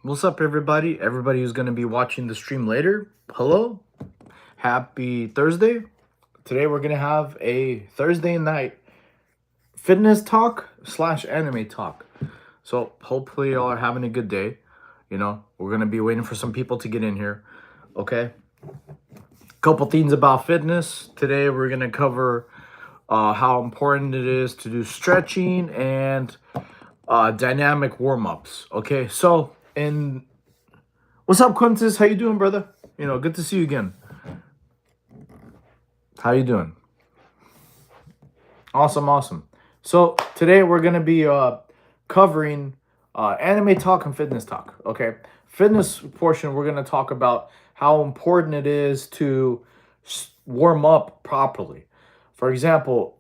What's up, everybody? Everybody who's going to be watching the stream later, hello. Happy Thursday. Today, we're going to have a Thursday night fitness talk slash anime talk. So, hopefully, y'all are having a good day. We're going to be waiting for some people to get in here. Okay. Couple things about fitness. Today, we're going to cover how important it is to do stretching and dynamic warm-ups. Okay. So, in what's up, Quintus? How you doing, brother? Good to see you again. How you doing? Awesome. So today we're gonna be covering anime talk and fitness talk. Okay, fitness portion we're gonna talk about how important it is to warm up properly. For example,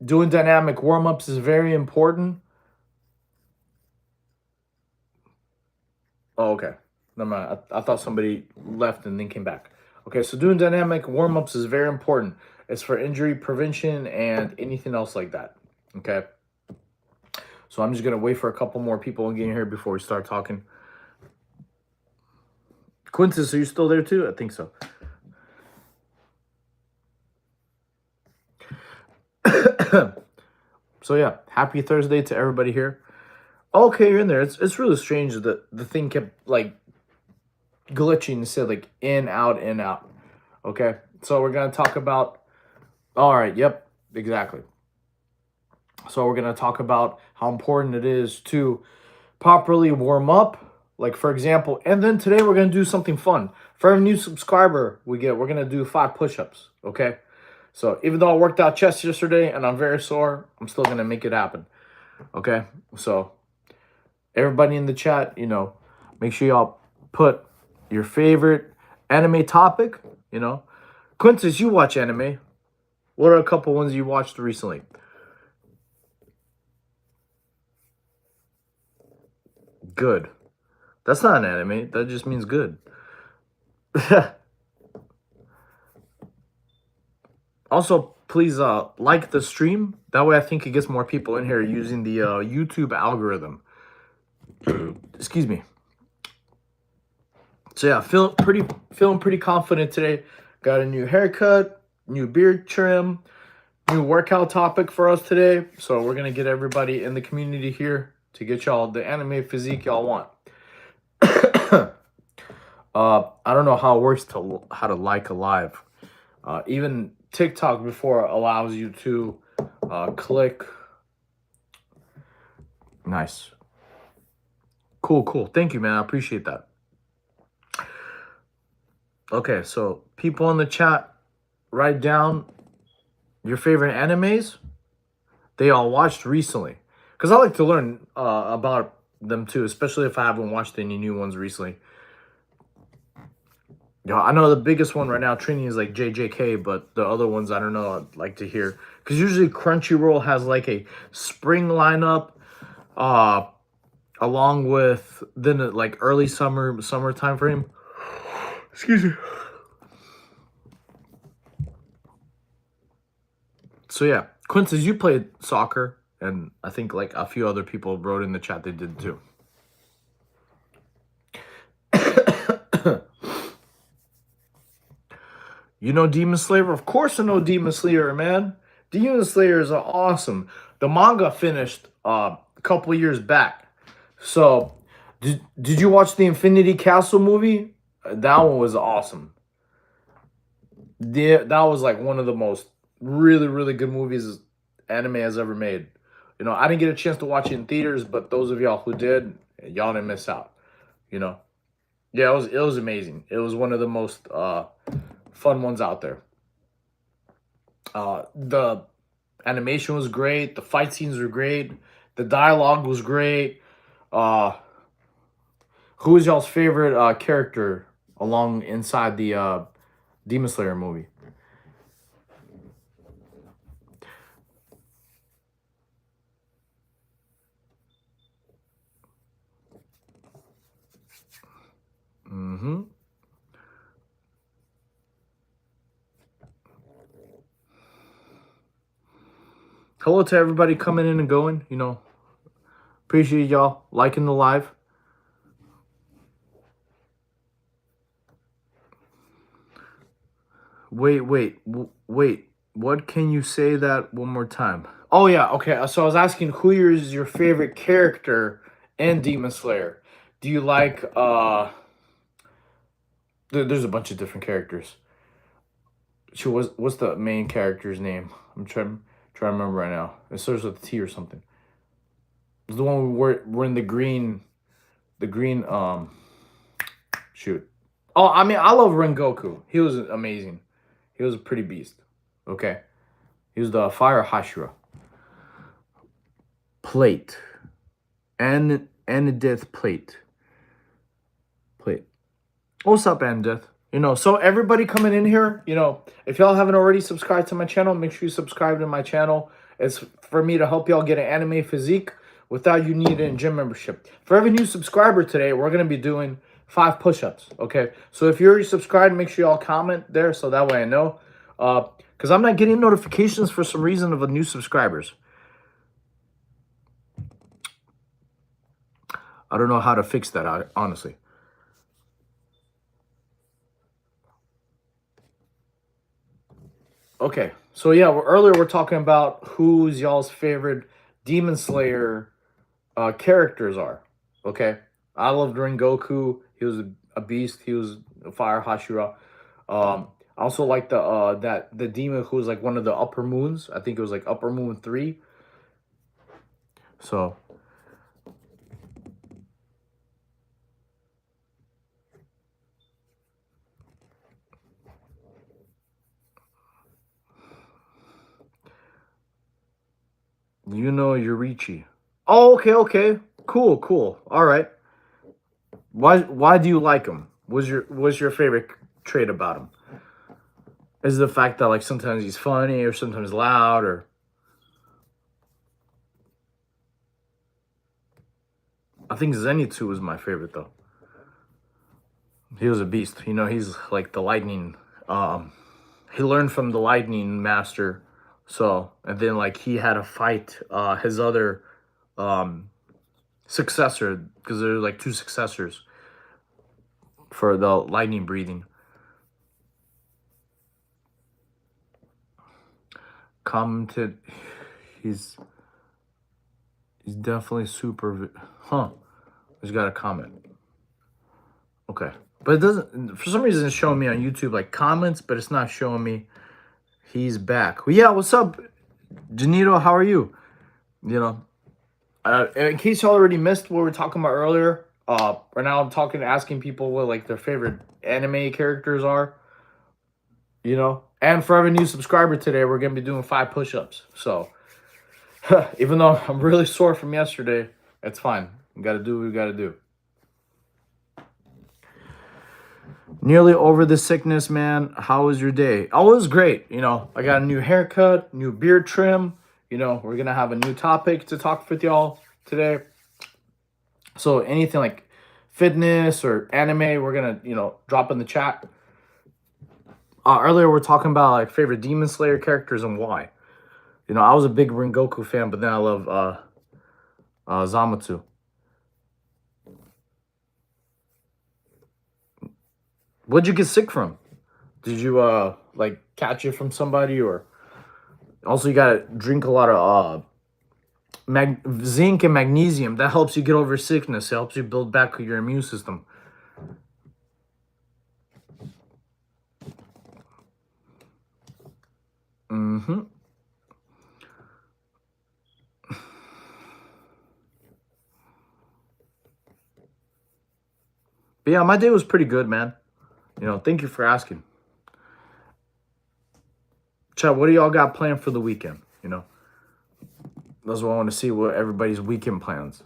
doing dynamic warm ups is very important. Oh, okay. Never mind. I thought somebody left and then came back. Okay, so doing dynamic warm ups is very important. It's for injury prevention and anything else like that. Okay. So I'm just gonna wait for a couple more people to get in here before we start talking. Quintus, are you still there too? I think so. So yeah, happy Thursday to everybody here. Okay, you're in there. It's really strange that the thing kept like glitching and said like in out in out. Okay, so we're gonna talk about. All right. Yep. Exactly. So we're gonna talk about how important it is to properly warm up. Like for example, and then today we're gonna do something fun. For every new subscriber we're gonna do 5 push-ups. Okay. So even though I worked out chest yesterday and I'm very sore, I'm still gonna make it happen. Okay. So everybody in the chat, make sure y'all put your favorite anime topic. Quintus, you watch anime. What are a couple ones you watched recently? Good. That's not an anime. That just means good. Also, please like the stream. That way I think it gets more people in here using the YouTube algorithm. Excuse me. So yeah, feeling pretty confident today. Got a new haircut, new beard trim, new workout topic for us today. So we're gonna get everybody in the community here to get y'all the anime physique y'all want. I don't know how it works how to like a live. Even TikTok before allows you to click. Nice. Cool. Thank you, man. I appreciate that. Okay, so people in the chat, write down your favorite animes they all watched recently. Because I like to learn about them too, especially if I haven't watched any new ones recently. I know the biggest one right now, Trini, is like JJK, but the other ones I don't know. I'd like to hear because usually Crunchyroll has like a spring lineup, along with then like early summer time frame. Excuse me. So yeah, Quincy, you played soccer, and I think like a few other people wrote in the chat they did too. You know Demon Slayer? Of course I know Demon Slayer, man. Demon Slayer is awesome. The manga finished a couple years back. So, did you watch the Infinity Castle movie? That one was awesome. That was like one of the most really good movies anime has ever made. I didn't get a chance to watch it in theaters, but those of y'all who did, y'all didn't miss out. Yeah, it was amazing. It was one of the most fun ones out there. The animation was great. The fight scenes were great. The dialogue was great. Who is y'all's favorite character along inside the Demon Slayer movie? Hello to everybody coming in and going. Appreciate y'all liking the live. Wait. What can you say that one more time? Oh yeah, okay. So I was asking who is your favorite character in Demon Slayer? Do you like there's a bunch of different characters. What's the main character's name? I'm trying to remember right now. It starts with a T or something. It's the one we're in the green shoot. Oh, I mean I love Rengoku. He was amazing. He was a pretty beast. Okay. He was the Fire Hashira. Plate. And Death Plate. What's up, Andeth? So everybody coming in here, if y'all haven't already subscribed to my channel, make sure you subscribe to my channel. It's for me to help y'all get an anime physique without you needing a gym membership. For every new subscriber today, we're going to be doing 5 push-ups, okay? So if you're already subscribed, make sure y'all comment there so that way I know. Because I'm not getting notifications for some reason of the new subscribers. I don't know how to fix that, honestly. Okay, so yeah, earlier we're talking about who's y'all's favorite Demon Slayer characters are. Okay, I loved Rengoku. He was a beast. He was a Fire Hashira. I also like the demon who was like one of the Upper Moons. I think it was like Upper Moon 3. So Yurichi. Oh, okay. Cool. All right. Why do you like him? What's your favorite trait about him? Is it the fact that like sometimes he's funny or sometimes loud or I think Zenitsu was my favorite though. He was a beast. He's like the lightning. He learned from the lightning master. So, and then like he had to fight his other successor because there's like 2 successors for the lightning breathing. Commented, he's definitely super. He's got a comment. Okay, but it doesn't. For some reason, it's showing me on YouTube like comments, but it's not showing me he's back. Well, yeah, what's up, Janito? How are you? In case you already missed what we were talking about earlier, right now I'm asking people what like their favorite anime characters are. And for every new subscriber today, we're gonna be doing 5 push-ups. So even though I'm really sore from yesterday, it's fine. We gotta do what we gotta do. Nearly over the sickness, man. How was your day? Oh, it was great. I got a new haircut, new beard trim. We're gonna have a new topic to talk with y'all today. So anything like fitness or anime, we're gonna, drop in the chat. Earlier we're talking about like favorite Demon Slayer characters and why. I was a big Rengoku fan, but then I love Zamatsu. What'd you get sick from? Did you like catch it from somebody or? Also, you gotta drink a lot of zinc and magnesium. That helps you get over sickness. It helps you build back your immune system. But yeah, my day was pretty good, man. Thank you for asking. Chat, what do y'all got planned for the weekend? That's what I want to see, what everybody's weekend plans.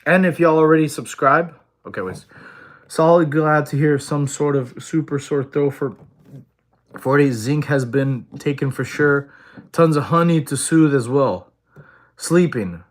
And if y'all already subscribe, okay, wait. Solid glad to hear some sort of super sore throat for 40. Zinc has been taken for sure. Tons of honey to soothe as well. Sleeping.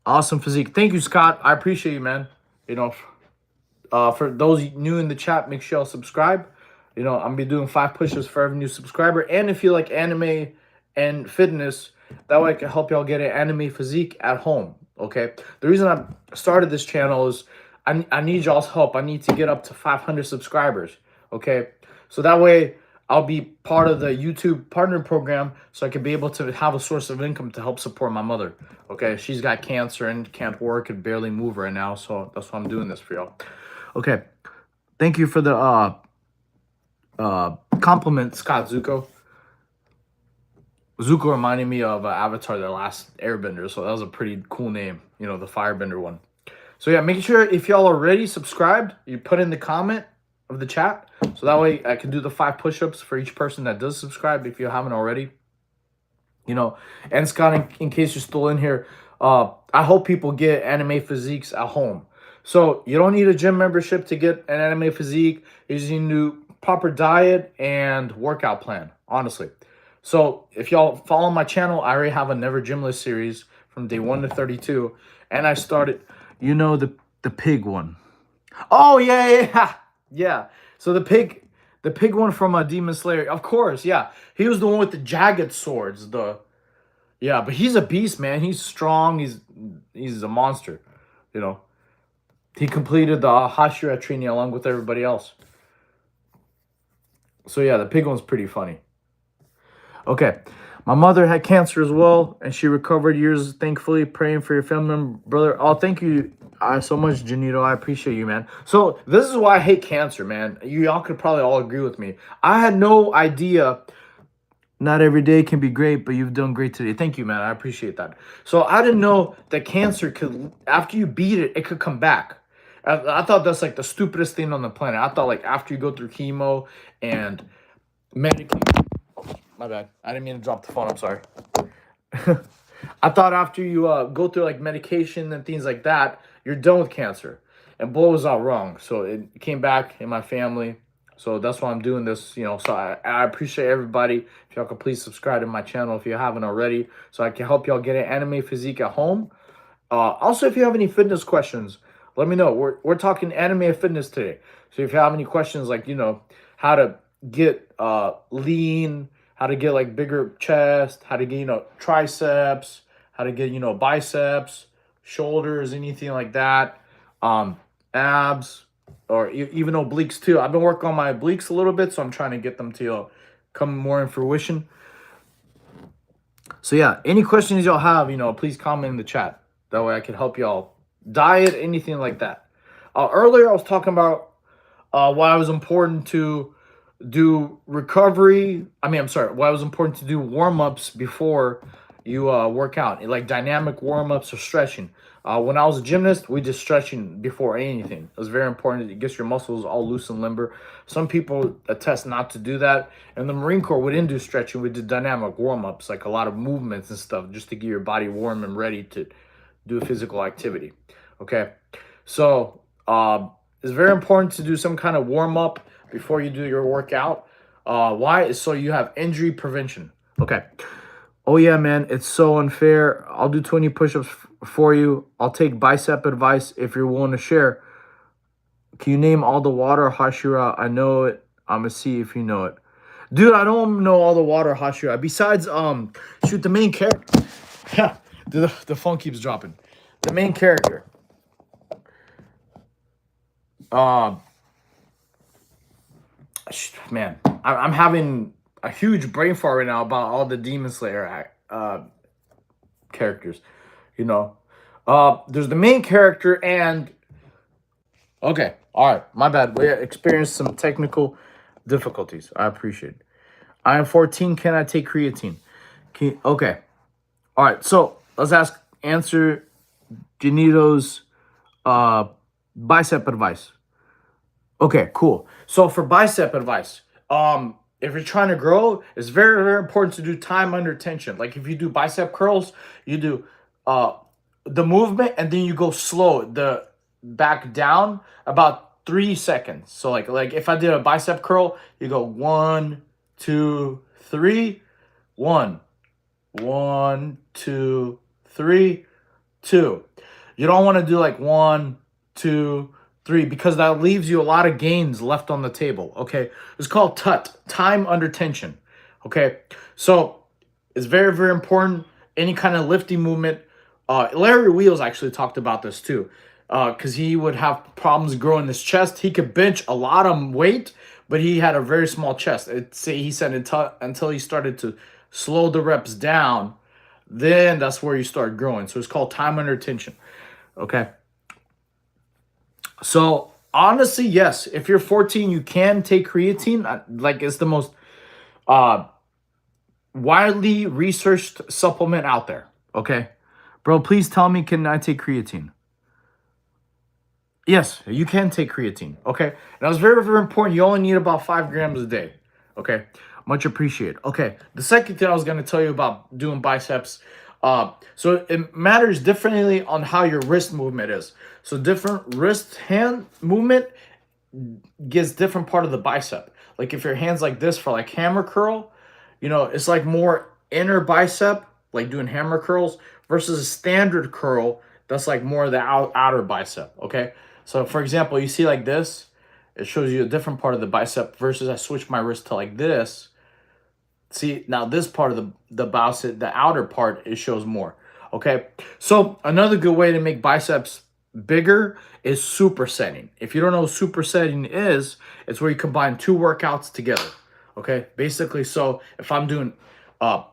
Awesome physique. Thank you, Scott. I appreciate you, man. For those new in the chat, make sure y'all subscribe. I'm going to be doing 5 push-ups for every new subscriber. And if you like anime and fitness, that way I can help y'all get an anime physique at home. Okay, the reason I started this channel is I need y'all's help. I need to get up to 500 subscribers. Okay, so that way I'll be part of the YouTube partner program, so I can be able to have a source of income to help support my mother. Okay, she's got cancer and can't work and barely move right now, so that's why I'm doing this for y'all. Okay, thank you for the compliment, Scott Zuko. Zuko reminded me of Avatar: The Last Airbender, so that was a pretty cool name, you know, the Firebender one. So yeah, make sure if y'all already subscribed, you put in the comment of the chat, so that way I can do the 5 push-ups for each person that does subscribe if you haven't already. You know, and Scott, in case you're still in here, I hope people get anime physiques at home. So you don't need a gym membership to get an anime physique. You just need to do proper diet and workout plan, honestly. So if y'all follow my channel, I already have a Never Gymless series from day 1 to 32. And I started, you know, the pig one. Oh, yeah. Yeah. So the pig one from Demon Slayer, of course, yeah. He was the one with the jagged swords. Yeah, but he's a beast, man. He's strong. He's a monster, you know. He completed the Hashira training along with everybody else. So yeah, the pig one's pretty funny. Okay. My mother had cancer as well, and she recovered years, thankfully. Praying for your family member, brother. Oh, thank you so much, Janito. I appreciate you, man. So this is why I hate cancer, man. Y'all could probably all agree with me. I had no idea. Not every day can be great, but you've done great today. Thank you, man. I appreciate that. So I didn't know that cancer could, after you beat it, it could come back. I thought that's like the stupidest thing on the planet. I thought like after you go through chemo and medically, my bad. I didn't mean to drop the phone. I'm sorry. I thought after you go through like medication and things like that, you're done with cancer. And Bo was out wrong. So it came back in my family. So that's why I'm doing this, you know. So I appreciate everybody. If y'all could please subscribe to my channel if you haven't already, so I can help y'all get an anime physique at home. Also, if you have any fitness questions, let me know. We're talking anime and fitness today. So if you have any questions, like, you know, how to get lean, how to get like bigger chest, how to get, you know, triceps, how to get, you know, biceps, shoulders, anything like that, abs, or even obliques too. I've been working on my obliques a little bit, so I'm trying to get them to come more in fruition. So yeah, any questions y'all have, you know, please comment in the chat. That way I can help y'all diet, anything like that. Earlier I was talking about why it was important to do recovery. Why it was important to do warm-ups before you work out, like dynamic warm-ups or stretching. When I was a gymnast, we did stretching before anything. It was very important. It gets your muscles all loose and limber. Some people attest not to do that. In the Marine Corps, we didn't do stretching. We did dynamic warm-ups, like a lot of movements and stuff, just to get your body warm and ready to do a physical activity. Okay, so it's very important to do some kind of warm-up before you do your workout. Why? Is so you have injury prevention. Okay. Oh yeah, man, it's so unfair. I'll do 20 push-ups for you. I'll take bicep advice if you're willing to share. Can you name all the water, Hashira? I know it. I'm gonna see if you know it. Dude, I don't know all the water, Hashira. Besides, shoot, the main character. Yeah, the phone keeps dropping. The main character. Man, I'm having a huge brain fart right now about all the Demon Slayer characters. You know, there's the main character and okay, all right, my bad. We experienced some technical difficulties. I appreciate it. I am 14. Can I take creatine? Okay, all right. So let's answer Janito's bicep advice. Okay, cool. So for bicep advice, if you're trying to grow, it's very, very important to do time under tension. Like if you do bicep curls, you do the movement and then you go slow, the back down about 3 seconds. So like if I did a bicep curl, you go 1, 2, 3, 1, 1, 2, 3, 2. You don't want to do like 1, 2, 3, because that leaves you a lot of gains left on the table. Okay, it's called TUT, time under tension. Okay, so it's very, very important. Any kind of lifting movement, Larry Wheels actually talked about this too, because he would have problems growing his chest. He could bench a lot of weight, but he had a very small chest. He said until he started to slow the reps down, then that's where you start growing. So it's called time under tension. Okay. So honestly, yes, if you're 14, you can take creatine. Like it's the most uh widely researched supplement out there. Okay. Bro, please tell me, can I take creatine? Yes, you can take creatine. Okay. And that was very, very important. You only need about 5 grams a day. Okay. Much appreciated. Okay. The second thing I was going to tell you about doing biceps. So it matters differently on how your wrist movement is. So different wrist hand movement gives different part of the bicep. Like if your hand's like this for like hammer curl, it's like more inner bicep, like doing hammer curls, versus a standard curl that's like more of the outer bicep. Okay. So for example, you see like this, it shows you a different part of the bicep versus I switch my wrist to like this. See, now this part of the bicep, the outer part, it shows more. Okay. So another good way to make biceps bigger is supersetting. If you don't know what supersetting is, it's where you combine two workouts together. Okay. Basically, so if I'm doing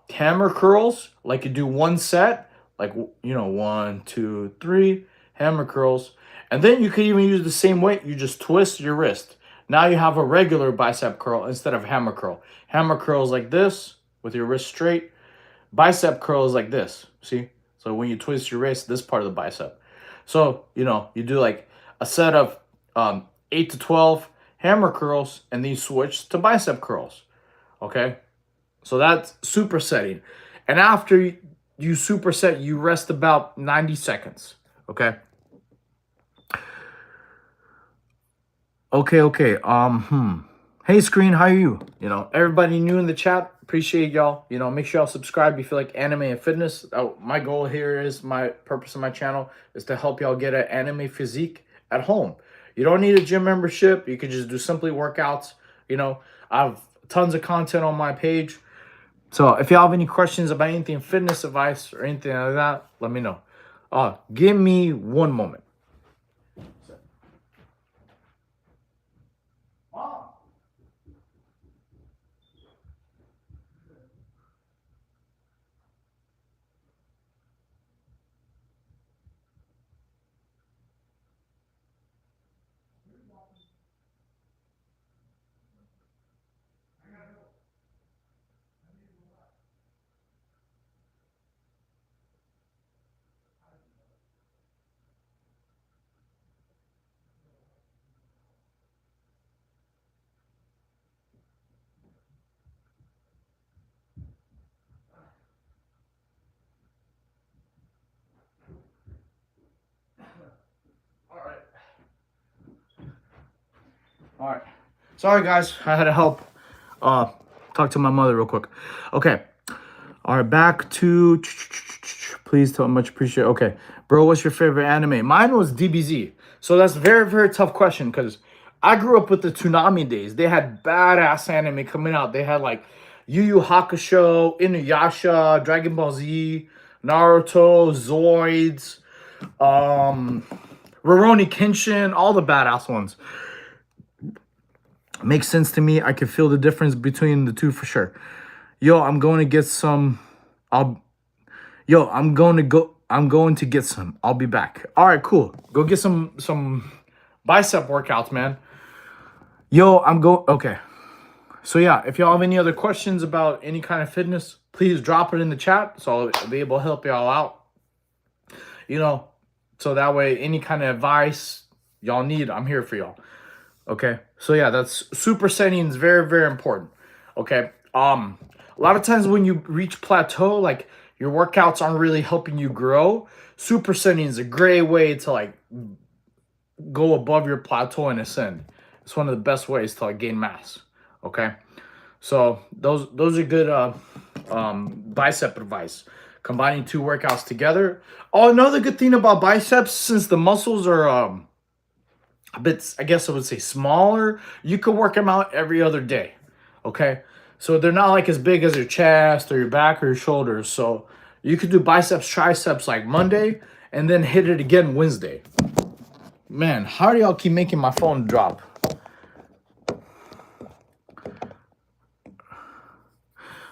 hammer curls, like you do one set, like 1, 2, 3 hammer curls, and then you could even use the same weight. You just twist your wrist. Now you have a regular bicep curl instead of hammer curl. Hammer curl is like this with your wrist straight. Bicep curl is like this. See? So when you twist your wrist, this part of the bicep. So, you do like a set of 8 to 12 hammer curls and then you switch to bicep curls. Okay? So that's supersetting. And after you superset, you rest about 90 seconds. Okay? Okay. Hey, Screen, how are you? Everybody new in the chat, appreciate y'all. Make sure y'all subscribe if you feel like anime and fitness. My goal here is, my purpose of my channel is to help y'all get an anime physique at home. You don't need a gym membership. You can just do simply workouts. I have tons of content on my page. So if y'all have any questions about anything, fitness advice or anything like that, let me know. Give me one moment. All right. Sorry, guys. I had to help talk to my mother real quick. Okay. All right. Back to... Please tell much appreciate. Okay. Bro, what's your favorite anime? Mine was DBZ. So that's a very, very tough question because I grew up with the Toonami days. They had badass anime coming out. They had like Yu Yu Hakusho, Inuyasha, Dragon Ball Z, Naruto, Zoids, Rurouni Kenshin, all the badass ones. Makes sense to me. I can feel the difference between the two for sure. I'm going to get some. I'm going to get some. I'll be back. All right, cool. Go get some bicep workouts, man. Okay. So yeah, if y'all have any other questions about any kind of fitness, please drop it in the chat so I'll be able to help y'all out. So that way any kind of advice y'all need, I'm here for y'all. Okay. So yeah, that's supersetting is very, very important. Okay. A lot of times when you reach plateau, like your workouts aren't really helping you grow. Supersetting is a great way to like go above your plateau and ascend. It's one of the best ways to like gain mass. Okay. So those are good bicep advice. Combining two workouts together. Oh, another good thing about biceps, since the muscles are a bit, I guess I would say, smaller, you can work them out every other day. Okay. So they're not like as big as your chest or your back or your shoulders. So, You could do biceps, triceps like Monday, and then hit it again Wednesday. Man, how do y'all keep making my phone drop?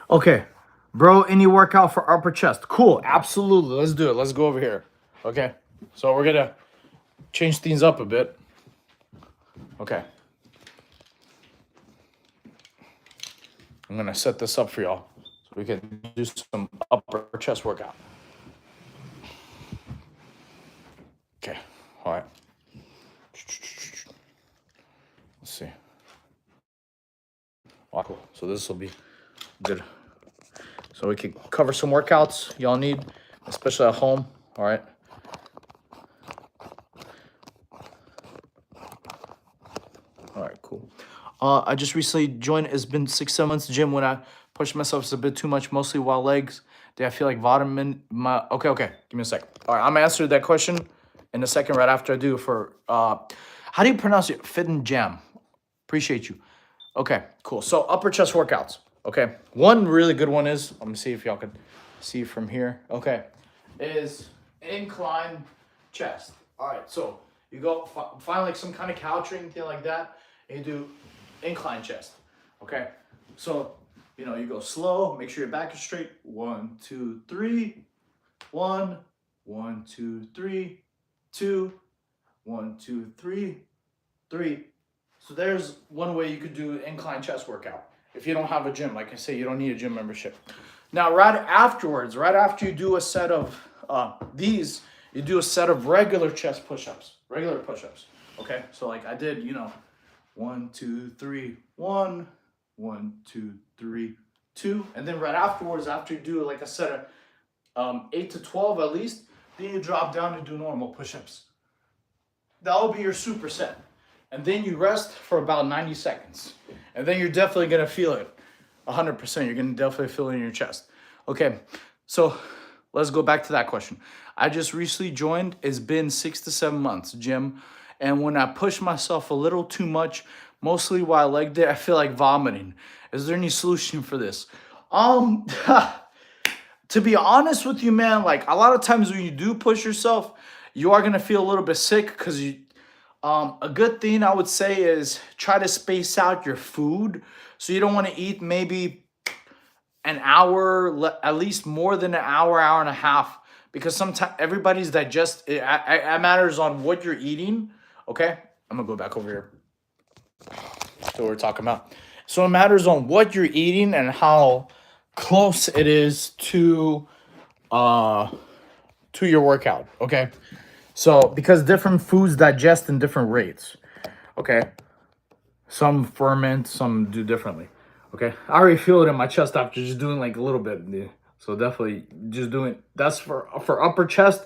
Okay, bro, any workout for upper chest? Cool, absolutely. Let's do it. Let's go over here. Okay, so we're gonna change things up a bit. Okay. I'm gonna set this up for y'all so we can do some upper chest workout. Okay, all right. Let's see. Oh, cool. So this will be good. So we can cover some workouts y'all need, especially at home. All right. All right, cool. I just recently joined. It's been 6-7 months gym. When I push myself, it's a bit too much, mostly while legs. Do I feel like vitamin? Okay. Give me a sec. All right, I'm gonna answer that question in a second, right after I do for how do you pronounce it? Fit and Jam. Appreciate you. Okay, cool. So upper chest workouts. Okay, one really good one is, let me see if y'all can see from here. Okay, is incline chest. All right, so you go find like some kind of couch or anything like that, and you do incline chest. Okay, so you go slow. Make sure your back is straight. 1, 2, 3. 1, 1, 2, 3. 2, 1, 2, 3. 3. So there's one way you could do incline chest workout. If you don't have a gym, like I say, you don't need a gym membership. Now, right after you do a set of these, you do a set of regular chest push-ups, okay? So like I did, 1, 2, 3, 1, 1, 2, 3, 2. And then right afterwards, after you do like a set of 8 to 12 at least, then you drop down and do normal push-ups. That will be your superset. And then you rest for about 90 seconds. And then you're definitely gonna feel it. 100%, you're gonna definitely feel it in your chest. Okay, so let's go back to that question. I just recently joined, it's been 6 to 7 months, gym. And when I push myself a little too much, mostly while leg day, I feel like vomiting. Is there any solution for this? To be honest with you, man, like a lot of times when you do push yourself, you are gonna feel a little bit sick because a good thing I would say is try to space out your food. So you don't want to eat maybe an hour, at least more than an hour, hour and a half, because sometimes everybody's it matters on what you're eating. Okay, I'm gonna go back over here. So we're talking about. So it matters on what you're eating and how close it is to your workout. Okay. So, because different foods digest in different rates, okay? Some ferment, some do differently, okay? I already feel it in my chest after just doing like a little bit. So definitely just doing, that's for upper chest.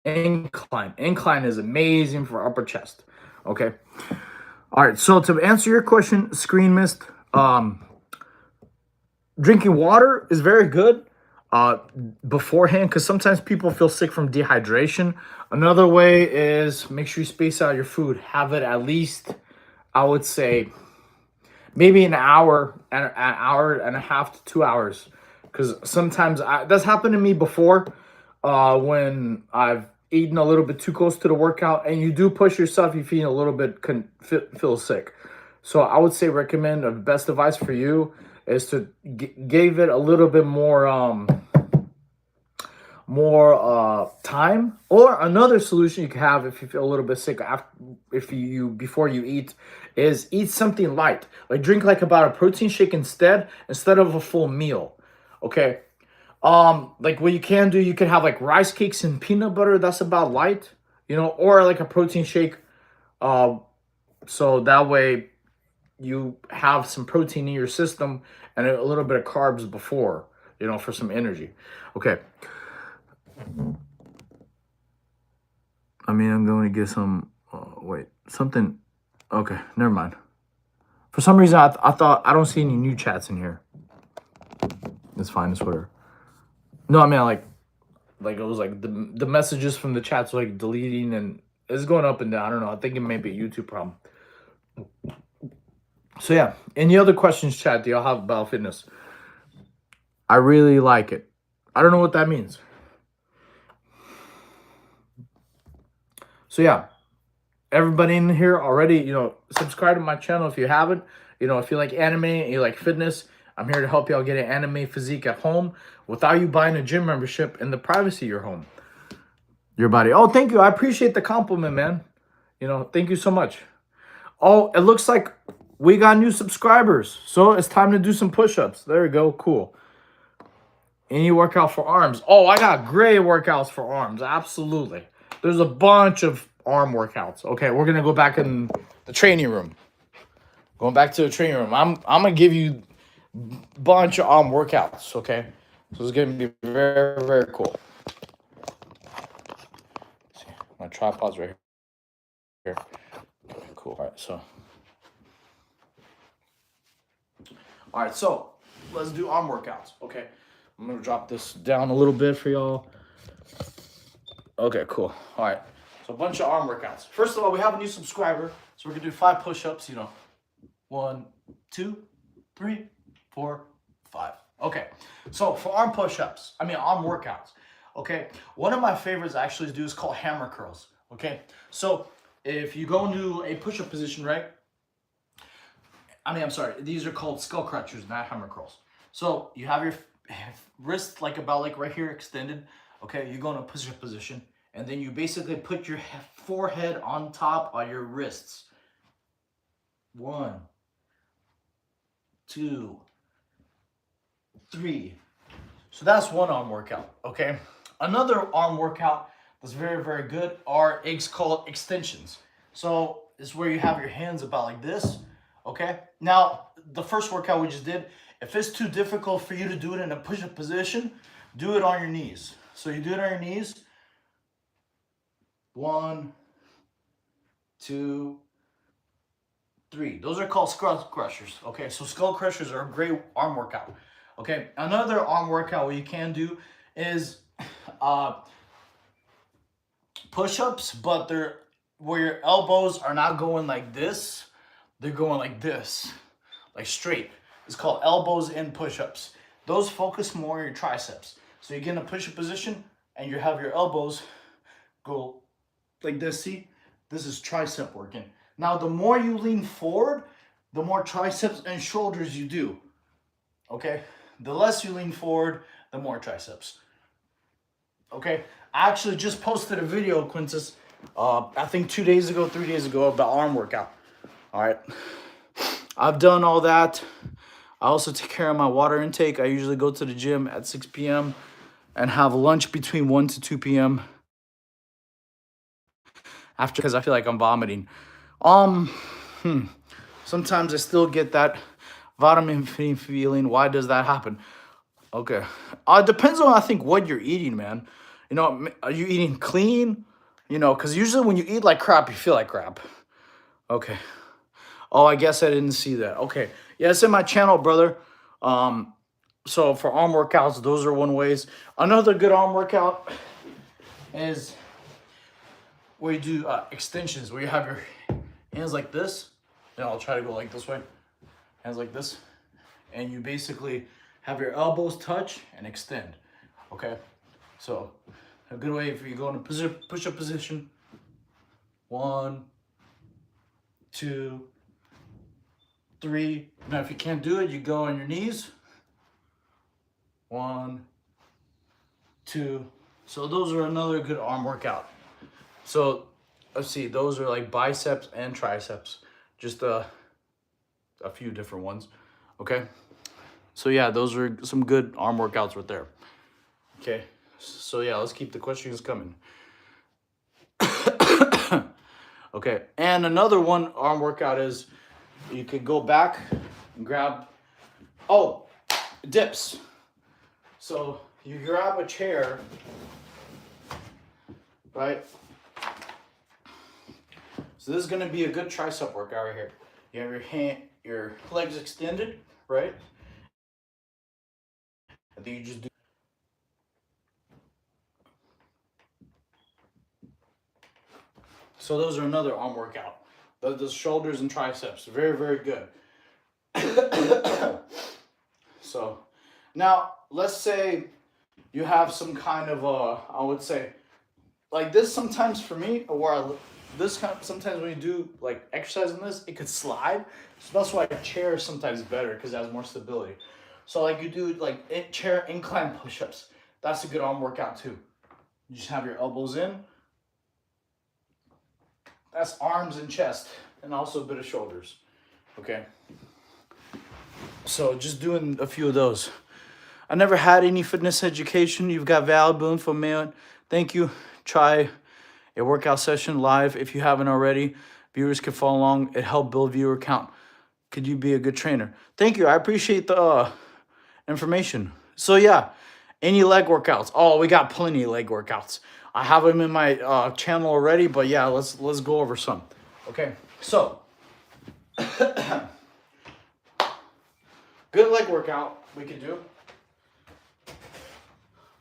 Incline is amazing for upper chest, okay? All right, so to answer your question, Screen Mist, drinking water is very good beforehand, because sometimes people feel sick from dehydration. Another way is make sure you space out your food. Have it at least, I would say, maybe an hour and a half to 2 hours, because sometimes that's happened to me before when I've eaten a little bit too close to the workout, and you do push yourself, you feel a little bit feel sick. So I would say recommend the best advice for you is to give it a little bit more time. Or another solution you can have if you feel a little bit sick before you eat is eat something light, like drink like about a protein shake instead of a full meal. Okay, like what you can do, you can have like rice cakes and peanut butter. That's about light, or like a protein shake, so that way you have some protein in your system and a little bit of carbs before, for some energy. Okay. I mean, I'm going to get some, something. Okay, never mind. For some reason, I thought, I don't see any new chats in here. It's fine, it's whatever. No, I mean, like it was like the messages from the chats were like deleting, and it's going up and down. I don't know. I think it may be a YouTube problem. So yeah, any other questions, chat? Do y'all have about fitness? I really like it. I don't know what that means. So yeah, everybody in here already, subscribe to my channel if you haven't. If you like anime, you like fitness, I'm here to help y'all get an anime physique at home without you buying a gym membership in the privacy of your home. Your body. Oh, thank you. I appreciate the compliment, man. Thank you so much. Oh, it looks like we got new subscribers. So it's time to do some push-ups. There we go. Cool. Any workout for arms? Oh, I got great workouts for arms. Absolutely. There's a bunch of arm workouts. Okay, we're gonna go back in the training room. Going back to the training room. I'm gonna give you a bunch of arm workouts. Okay, so it's gonna be very, very cool. See, my tripod's right here. Okay, cool. All right. So let's do arm workouts. Okay, I'm gonna drop this down a little bit for y'all. Okay, cool. All right. So a bunch of arm workouts. First of all, we have a new subscriber. So we're going to do 5 push-ups, 1, 2, 3, 4, 5. Okay. So for arm push-ups, arm workouts. Okay. One of my favorites actually to do is called hammer curls. Okay. So if you go into a push-up position, right? I'm sorry. These are called skull crunchers, not hammer curls. So you have your wrist about like right here extended. Okay. You go in a push-up position. And then you basically put your forehead on top of your wrists. 1, 2, 3. So that's one arm workout, okay? Another arm workout that's very, very good is called extensions. So it's where you have your hands about like this, okay? Now, the first workout we just did, if it's too difficult for you to do it in a push-up position, do it on your knees. So you do it on your knees. 1, 2, 3. Those are called skull crushers. Okay, so skull crushers are a great arm workout. Okay, another arm workout what you can do is push-ups, but they're where your elbows are not going like this, they're going like this, like straight. It's called elbows in push-ups. Those focus more on your triceps. So you get in a push-up position and you have your elbows go like this. See, this is tricep working. Now, the more you lean forward, the more triceps and shoulders you do. Okay? The less you lean forward, the more triceps. Okay? I actually just posted a video, Quintus, I think 2 days ago, 3 days ago, about arm workout. All right? I've done all that. I also take care of my water intake. I usually go to the gym at 6 p.m. and have lunch between 1 to 2 p.m. after, because I feel like I'm vomiting. Sometimes I still get that vitamin feeling. Why does that happen? Okay. It depends on, I think, what you're eating, man. Are you eating clean? Because usually when you eat like crap, you feel like crap. Okay. Oh, I guess I didn't see that. Okay. Yeah, it's in my channel, brother. So for arm workouts, those are one ways. Another good arm workout is where you do extensions, where you have your hands like this. I'll try to go like this way. Hands like this. And you basically have your elbows touch and extend. Okay? So, a good way if you go in a push-up position. 1, 2, 3. Now, if you can't do it, you go on your knees. 1, 2. So, those are another good arm workout. So, let's see. Those are like biceps and triceps. Just a few different ones. Okay? So, yeah, those are some good arm workouts right there. Okay? So, yeah, let's keep the questions coming. Okay, and another one arm workout is you could go back and grab, dips. So you grab a chair, right? So this is gonna be a good tricep workout right here. You have your legs extended, right? And then you just do. So those are another arm workout. The shoulders and triceps, very, very good. So now let's say you have some kind of I would say like this sometimes for me, or where this kind of, sometimes when you do like exercise in this, it could slide. So that's why a chair is sometimes better because it has more stability. So like you do like chair incline push-ups. That's a good arm workout too. You just have your elbows in. That's arms and chest, and also a bit of shoulders. Okay. So just doing a few of those. I never had any fitness education. You've got valuable info, man. Thank you. Try a workout session live if you haven't already. Viewers can follow along. It helped build viewer count. Could you be a good trainer? Thank you. I appreciate the information. So yeah, any leg workouts? Oh, we got plenty of leg workouts. I have them in my channel already, but yeah, let's go over some. Okay, so good leg workout we could do.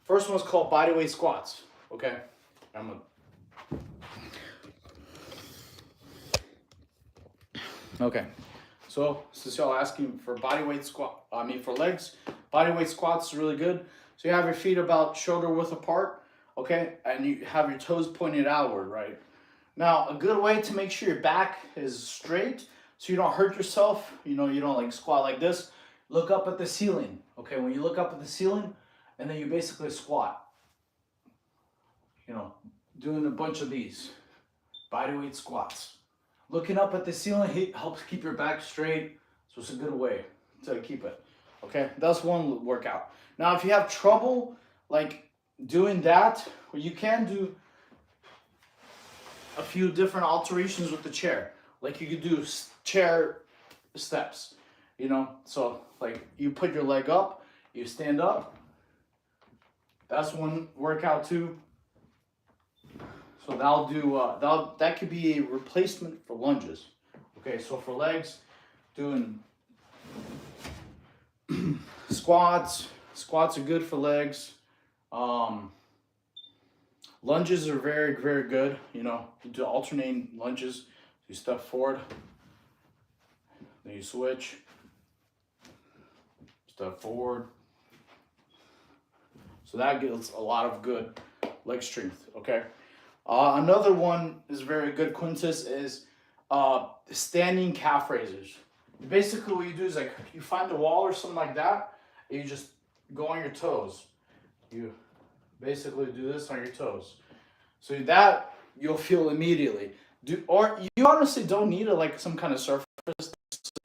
First one's called bodyweight squats. Okay, Okay, so since y'all asking for bodyweight squat, for legs, bodyweight squats is really good. So you have your feet about shoulder width apart, okay, and you have your toes pointed outward, right? Now, a good way to make sure your back is straight, so you don't hurt yourself, you know, you don't like squat like this. Look up at the ceiling, okay? When you look up at the ceiling, and then you basically squat. You know, doing a bunch of these bodyweight squats. Looking up at the ceiling helps keep your back straight, so it's a good way to keep it. Okay, that's one workout. Now, if you have trouble like doing that, well, you can do a few different alterations with the chair. Like you could do chair steps, you know? So like you put your leg up, you stand up. That's one workout too. So that'll do, that could be a replacement for lunges. Okay, so for legs, doing squats. Squats are good for legs. Lunges are very, very good. You know, you do alternating lunges. You step forward, then you switch, step forward. So that gives a lot of good leg strength, okay? Another one is very good, Quintus, is standing calf raisers. Basically what you do is like, you find a wall or something like that, and you just go on your toes. You basically do this on your toes. So that you'll feel immediately. Or you honestly don't need a, like some kind of surface so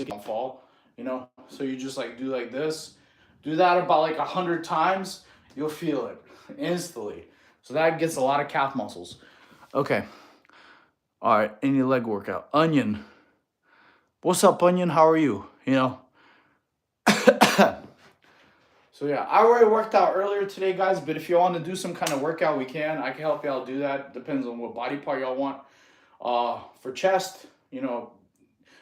you can fall, you know? So you just like do like this. Do that about like 100 times, you'll feel it instantly. So that gets a lot of calf muscles. Okay. All right, any leg workout. Onion. What's up, Onion? How are you? You know? So yeah, I already worked out earlier today, guys, but if you want to do some kind of workout, we can. I can help y'all do that. Depends on what body part y'all want. For chest, you know,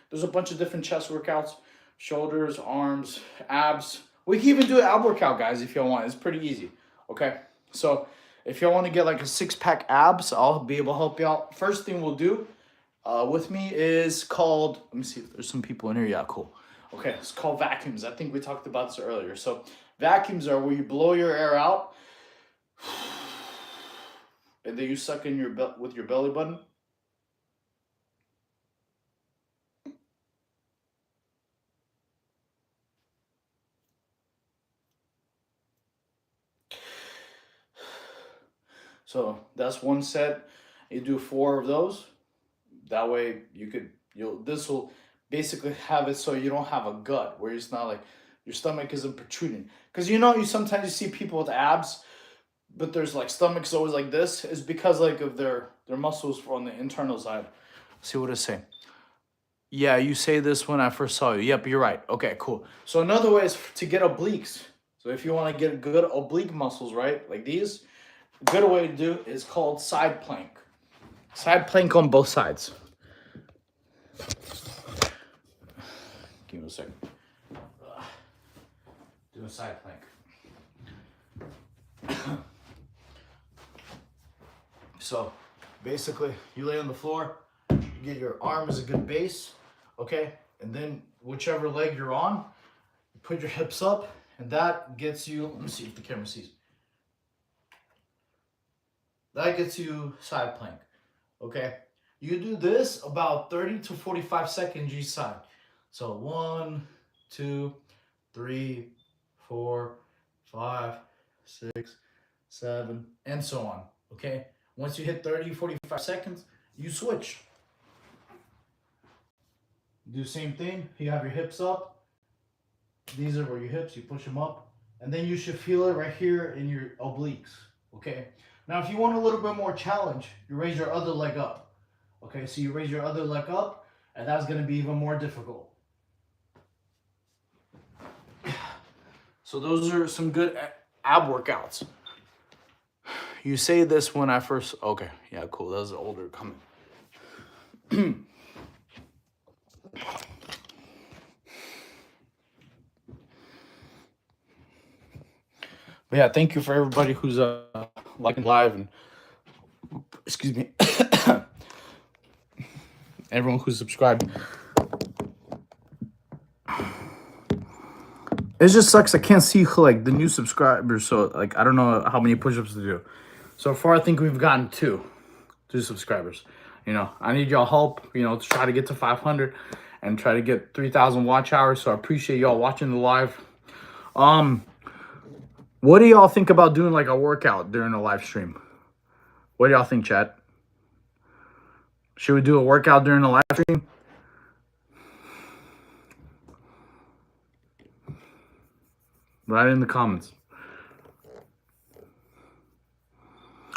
there's a bunch of different chest workouts. Shoulders, arms, abs. We can even do an ab workout, guys, if y'all want. It's pretty easy, okay? So if y'all want to get like a six-pack abs, I'll be able to help you out. First thing we'll do with me is called, let me see if there's some people in here. Yeah, cool. Okay, it's called vacuums. I think we talked about this earlier. So vacuums are where you blow your air out and then you suck in your with your belly button. So that's one set. You do 4 of those. That way this will basically have it so you don't have a gut where it's not like your stomach isn't protruding. Because you know, you sometimes see people with abs, but there's like stomach's always like this. Is because like of their muscles on the internal side. Let's see what it say. Yeah, you say this when I first saw you. Yep, you're right. Okay, cool. So another way is to get obliques. So if you want to get good oblique muscles, right, like these, a good way to do is called side plank. Side plank on both sides. Give me a second. Do a side plank. So basically, you lay on the floor, you get your arm as a good base, okay? And then whichever leg you're on, you put your hips up, and that gets you, let me see if the camera sees. That gets you side plank. Okay. You do this about 30 to 45 seconds each side. So 1, 2, 3, 4, 5, 6, 7, and so on. Okay. Once you hit 30, 45 seconds, you switch. Do the same thing. You have your hips up. These are where your hips, you push them up. And then you should feel it right here in your obliques. Okay. Now, if you want a little bit more challenge, you raise your other leg up. Okay, so you raise your other leg up, and that's going to be even more difficult. So those are some good ab workouts. You say this when I first... Okay, yeah, cool. Those are older coming. But yeah, thank you for everybody who's liking live and... Excuse me. Everyone who's subscribed. It just sucks. I can't see like the new subscribers, so like I don't know how many push-ups to do. So far, I think we've gotten two subscribers. You know, I need y'all help. You know, to try to get to 500 and try to get 3,000 watch hours. So I appreciate y'all watching the live. What do y'all think about doing like a workout during a live stream? What do y'all think, chat? Should we do a workout during a live stream? Write it in the comments.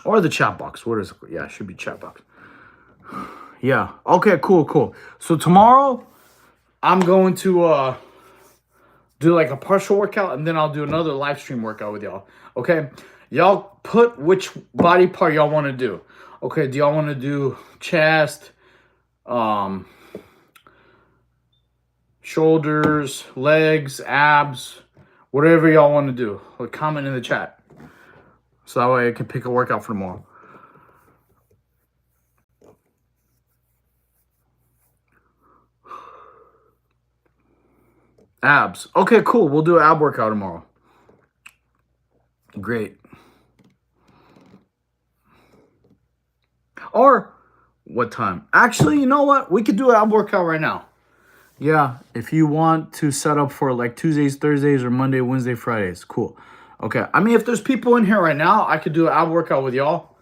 Or the chat box. What is it? Yeah, it should be chat box. Yeah. Okay, cool. So tomorrow, I'm going to do like a partial workout, and then I'll do another live stream workout with y'all. Okay? Y'all put which body part y'all want to do. Okay, do y'all want to do chest, shoulders, legs, abs, whatever y'all want to do? Like, comment in the chat. So that way I can pick a workout for tomorrow. Abs. Okay, cool. We'll do an ab workout tomorrow. Great. Or what time? Actually, you know what? We could do an ab workout right now. Yeah, if you want to set up for like Tuesdays, Thursdays, or Monday, Wednesday, Fridays. Cool. Okay. I mean, if there's people in here right now, I could do an ab workout with y'all.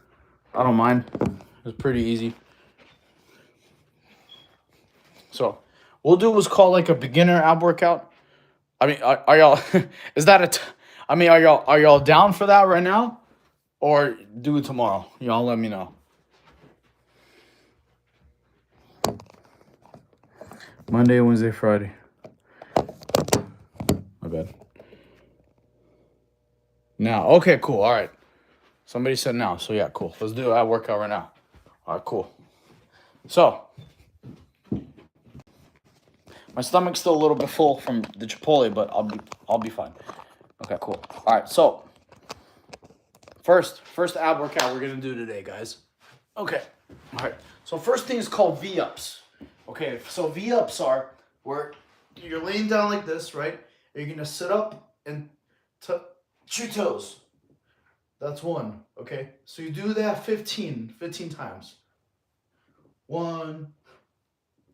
I don't mind. It's pretty easy. So we'll do what's called like a beginner ab workout. I mean, are y'all? Is that I mean, are y'all down for that right now, or do it tomorrow? Y'all let me know. Monday, Wednesday, Friday. My bad. Now, okay, cool. All right. Somebody said now, so yeah, cool. Let's do a workout right now. All right, cool. So, my stomach's still a little bit full from the Chipotle, but I'll be fine. Okay, cool. All right, so first ab workout we're gonna do today, guys. Okay. All right. So first thing is called V-ups. Okay. So V-ups are where you're laying down like this, right? You're gonna sit up and touch your toes. That's one. Okay. So you do that 15 times. 1,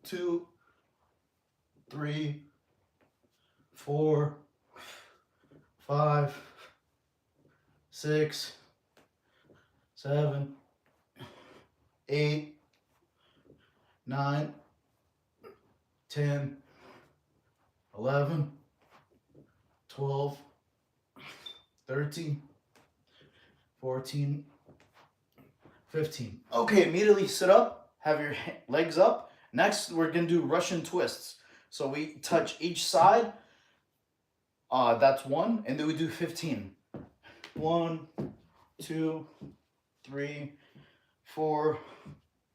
2, 3, 4, 5, 6, 7, 8, 9, 10, 11, 12, 13, 14, 15. Okay, immediately sit up, have your legs up. Next, we're going to do Russian twists. So we touch each side. That's 1. And then we do 15. 1, 2, 3, 4,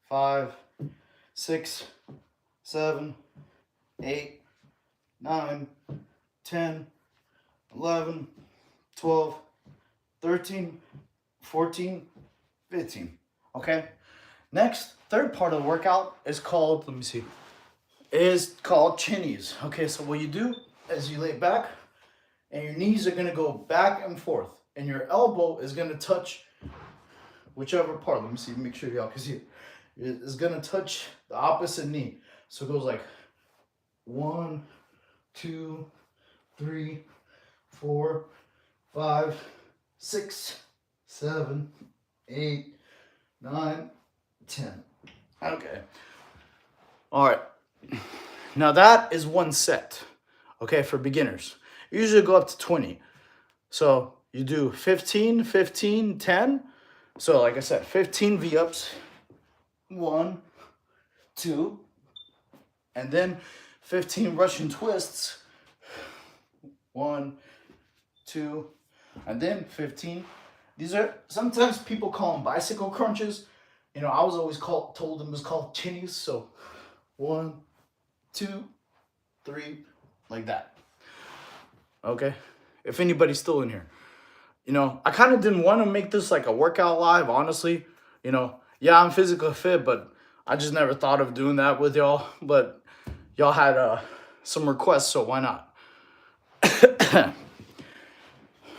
5, 6, 7, 8, 9, 10, 11, 12, 13, 14, 15. Okay? Next, third part of the workout is called, is called chinnies. Okay, so what you do is you lay back and your knees are going to go back and forth. And your elbow is going to touch whichever part. Let me see, make sure y'all can see it. It's gonna touch the opposite knee. So it goes like 1, 2, 3, 4, 5, 6, 7, 8, 9, 10. Okay. All right. Now that is one set. Okay, for beginners. You usually go up to 20. So you do 15, 15, 10. So like I said, 15 V-ups. 1, 2, and then 15 Russian twists. 1, 2, and then 15. These are, sometimes people call them bicycle crunches. You know, I was always told them it was called chinnies. So 1, 2, 3, like that. Okay, if anybody's still in here. You know, I kind of didn't want to make this like a workout live, honestly. You know, yeah, I'm physically fit, but I just never thought of doing that with y'all. But y'all had some requests, so why not?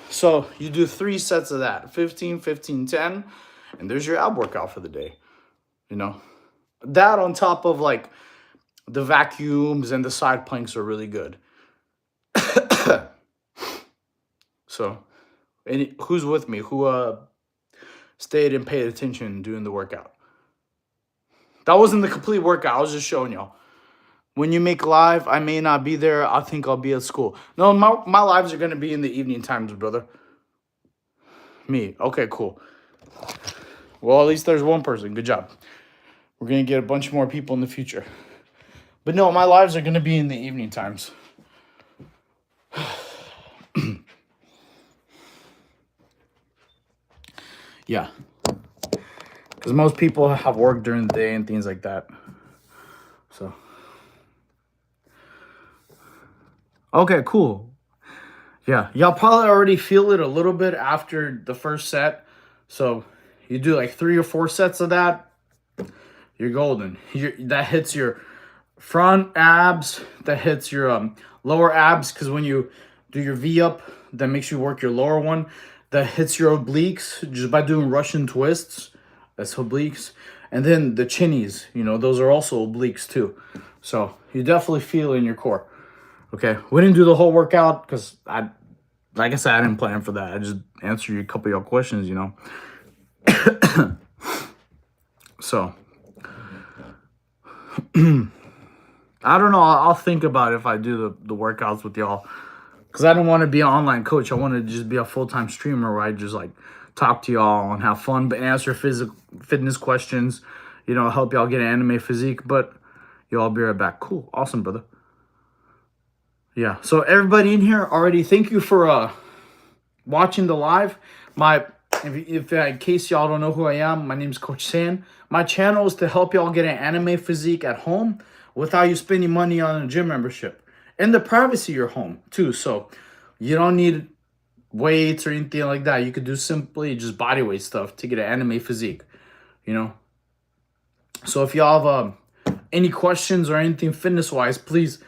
So you do 3 sets of that, 15, 15, 10, and there's your ab workout for the day. You know, that on top of like the vacuums and the side planks are really good. So, who's with me? Who stayed and paid attention during the workout? That wasn't the complete workout. I was just showing y'all. When you make live, I may not be there. I think I'll be at school. No, my lives are going to be in the evening times, brother. Me. Okay, cool. Well, at least there's one person. Good job. We're going to get a bunch more people in the future. But no, my lives are going to be in the evening times. Yeah. Because most people have work during the day and things like that. So. Okay, cool. Yeah, y'all probably already feel it a little bit after the first set. So you do like 3 or 4 sets of that. You're golden. That hits your front abs. That hits your lower abs. Because when you do your V-up, that makes you work your lower one. That hits your obliques just by doing Russian twists. That's obliques. And then the chinnies, you know, those are also obliques too. So you definitely feel it in your core. Okay, we didn't do the whole workout because like I said, I didn't plan for that. I just answered a couple of your questions, you know. So, I don't know. I'll think about it if I do the workouts with y'all. Because I don't want to be an online coach. I want to just be a full-time streamer where I just like talk to y'all and have fun, but answer fitness questions, you know, help y'all get an anime physique. But y'all be right back. Cool. Awesome, brother. Yeah. So everybody in here already, thank you for watching the live. If in case y'all don't know who I am, my name is Coach San. My channel is to help y'all get an anime physique at home without you spending money on a gym membership. In the privacy of your home, too. So you don't need weights or anything like that. You could do simply just body weight stuff to get an anime physique, you know. So if y'all have any questions or anything fitness-wise, please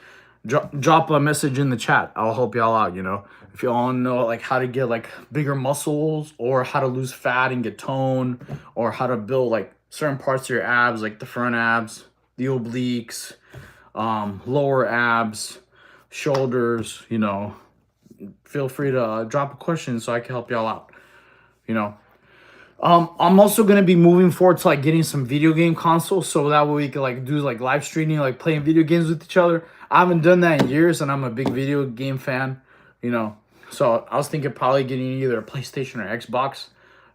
drop a message in the chat. I'll help y'all out, you know. If y'all want to know like how to get like bigger muscles or how to lose fat and get tone or how to build like certain parts of your abs, like the front abs, the obliques, lower abs, shoulders, you know, feel free to drop a question so I can help y'all out, you know. I'm also gonna be moving forward to like getting some video game consoles so that way we can like do like live streaming, like playing video games with each other. I haven't done that in years and I'm a big video game fan, you know. So I was thinking probably getting either a PlayStation or Xbox,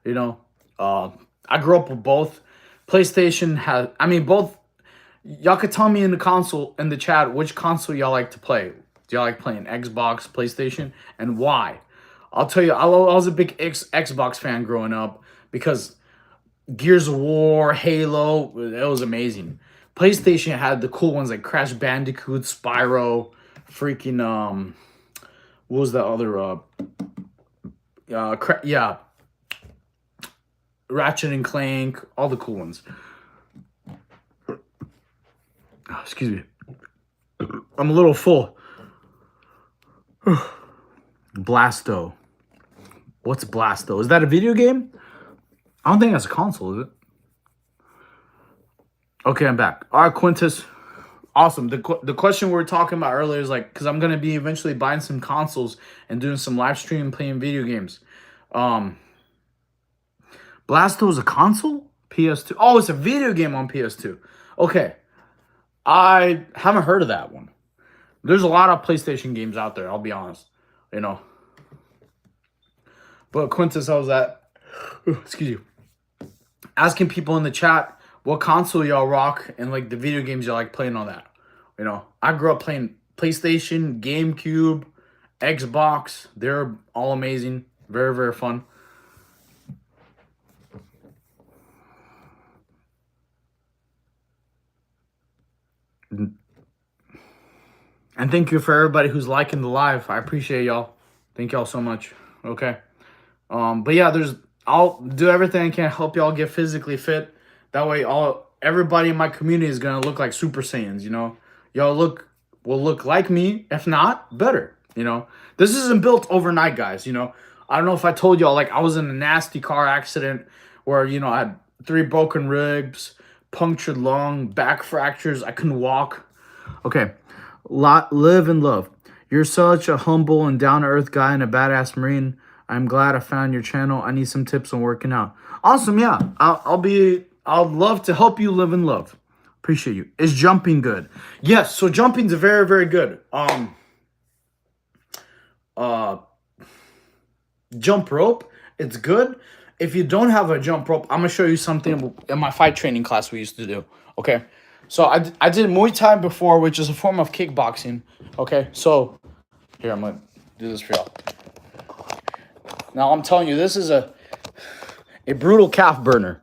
you know. I grew up with both. PlayStation has, I mean, both. Y'all could tell me in the chat which console y'all like to play. Do y'all like playing Xbox, PlayStation, and why? I'll tell you, I was a big Xbox fan growing up because Gears of War, Halo, it was amazing. PlayStation had the cool ones like Crash Bandicoot, Spyro, freaking what was the other Ratchet and Clank, all the cool ones. Oh, excuse me. I'm a little full. Blasto. What's Blasto? Is that a video game? I don't think that's a console, is it? Okay, I'm back. All right, Quintus. Awesome. The question we were talking about earlier is like, because I'm going to be eventually buying some consoles and doing some live stream playing video games. Blasto is a console? PS2. Oh, it's a video game on PS2. Okay. I haven't heard of that one. There's a lot of PlayStation games out there, I'll be honest. You know. But Quintus, how was that? Excuse you. Asking people in the chat what console y'all rock and like the video games y'all like playing on that. You know, I grew up playing PlayStation, GameCube, Xbox. They're all amazing. Very, very fun. And thank you for everybody who's liking the live. I appreciate y'all. Thank y'all so much. Okay. But yeah, I'll do everything I can to help y'all get physically fit. That way everybody in my community is gonna look like Super Saiyans, you know. Y'all will look like me, if not better, you know. This isn't built overnight, guys, you know. I don't know if I told y'all, like I was in a nasty car accident where, you know, I had 3 broken ribs, punctured lung, back fractures, I couldn't walk. Okay. Live and love. You're such a humble and down-to-earth guy and a badass Marine. I'm glad I found your channel. I need some tips on working out. Awesome, yeah. I'll love to help you live and love. Appreciate you. Is jumping good? Yes, so jumping's very, very good. Jump rope, it's good. If you don't have a jump rope, I'm gonna show you something in my fight training class we used to do. Okay. So I did Muay Thai before, which is a form of kickboxing. Okay, so here I'm gonna do this for y'all. Now I'm telling you, this is a brutal calf burner,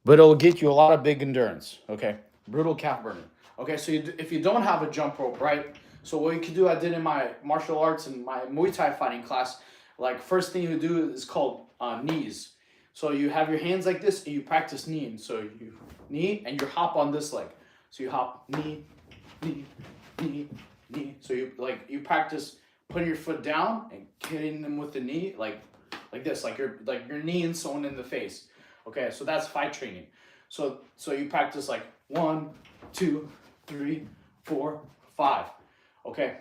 but it'll get you a lot of big endurance. Okay, brutal calf burner. Okay, so if you don't have a jump rope, right? So what you can do, I did in my martial arts and my Muay Thai fighting class. Like first thing you do is called knees. So you have your hands like this and you practice kneeing. So you knee and you hop on this leg. So you hop knee, knee, knee, knee. So you practice putting your foot down and hitting them with the knee like this, like you're kneeing someone in the face. Okay, so that's fight training. So you practice like 1, 2, 3, 4, 5. Okay.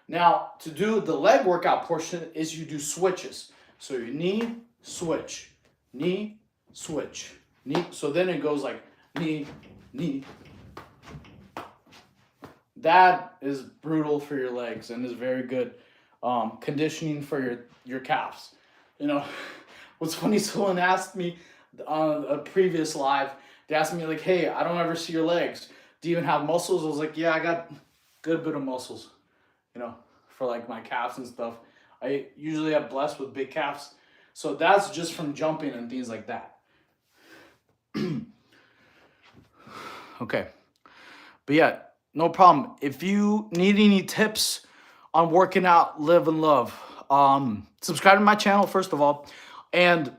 Now to do the leg workout portion is you do switches. So your knee, switch, knee, switch, knee. So then it goes like knee, knee. That is brutal for your legs and is very good conditioning for your calves. You know, what's funny, someone asked me on a previous live, they asked me like, hey, I don't ever see your legs. Do you even have muscles? I was like, yeah, I got a good bit of muscles, you know, for like my calves and stuff. I usually have blessed with big calves. So that's just from jumping and things like that. Okay. But yeah, no problem. If you need any tips on working out, live and love, subscribe to my channel, first of all. And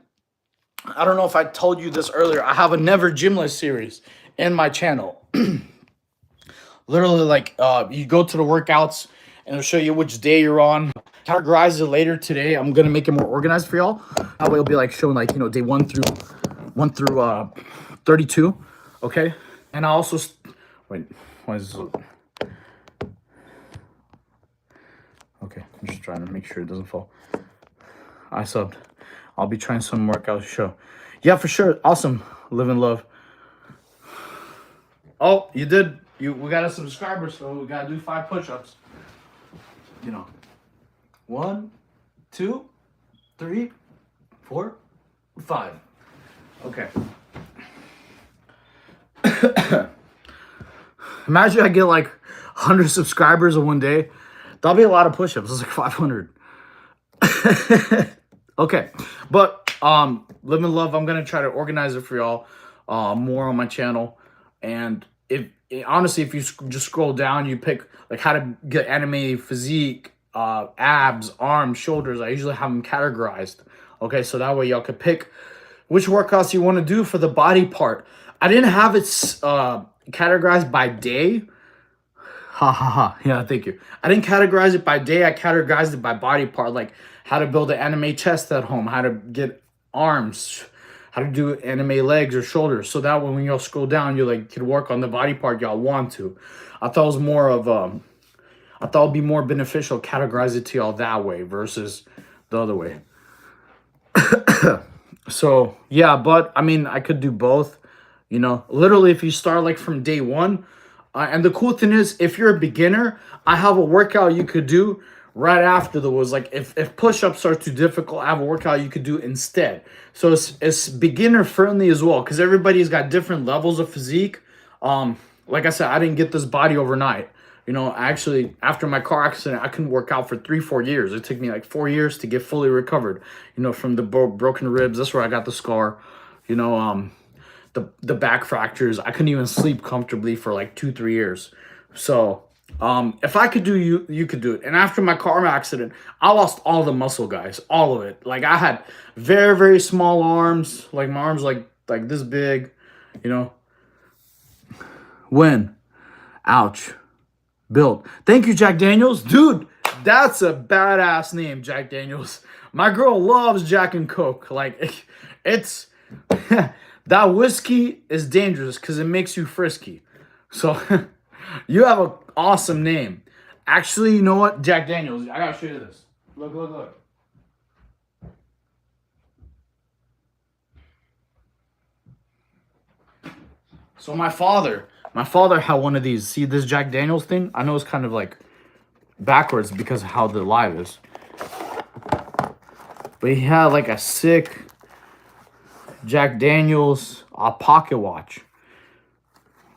I don't know if I told you this earlier. I have a Never Gymless series in my channel. Literally, like, you go to the workouts and it'll show you which day you're on. Categorize it later today. I'm going to make it more organized for y'all. That way it'll be like showing like, you know, day 1 through 32. Okay. And I also, wait, what is this? Okay, I'm just trying to make sure it doesn't fall. I subbed. I'll be trying some workout show. Yeah, for sure. Awesome. Live and love. Oh, you did. We got a subscriber, so we got to do 5 push-ups. You know. 1, 2, 3, 4, 5. Okay. Imagine I get like 100 subscribers in one day. That'll be a lot of push-ups. It's like 500. Okay. But live and love, I'm going to try to organize it for y'all more on my channel. And honestly, if you just scroll down, you pick like how to get anime physique, abs, arms, shoulders. I usually have them categorized. Okay, so that way y'all could pick which workouts you want to do for the body part. I didn't have it categorized by day. Ha ha ha. Yeah, thank you. I didn't categorize it by day. I categorized it by body part, like how to build an anime chest at home, how to get arms, how to do anime legs or shoulders, so that when y'all scroll down, you like can work on the body part y'all want to. I thought it was more of I thought it'd be more beneficial categorize it to y'all that way versus the other way. So yeah, but I mean, I could do both. You know, literally, if you start like from day one, and the cool thing is, if you're a beginner, I have a workout you could do right after the was like if push-ups are too difficult, I have a workout you could do instead. So it's beginner friendly as well, because everybody's got different levels of physique. Like I said, I didn't get this body overnight. You know, actually, after my car accident, I couldn't work out for 3-4 years. It took me like 4 years to get fully recovered. You know, from the broken ribs. That's where I got the scar. You know, the back fractures. I couldn't even sleep comfortably for like 2-3 years. So if I could do you could do it. And after my car accident, I lost all the muscle, guys, all of it. Like I had very, very small arms, like my arms like this big, you know. When, ouch, built. Thank you, Jack Daniels, dude. That's a badass name, Jack Daniels. My girl loves Jack and Coke. Like it's that whiskey is dangerous because it makes you frisky. So you have an awesome name. Actually, you know what? Jack Daniels. I gotta show you this. Look, look, look. So my father had one of these. See this Jack Daniels thing? I know it's kind of like backwards because of how the live is. But he had like a sick Jack Daniels pocket watch.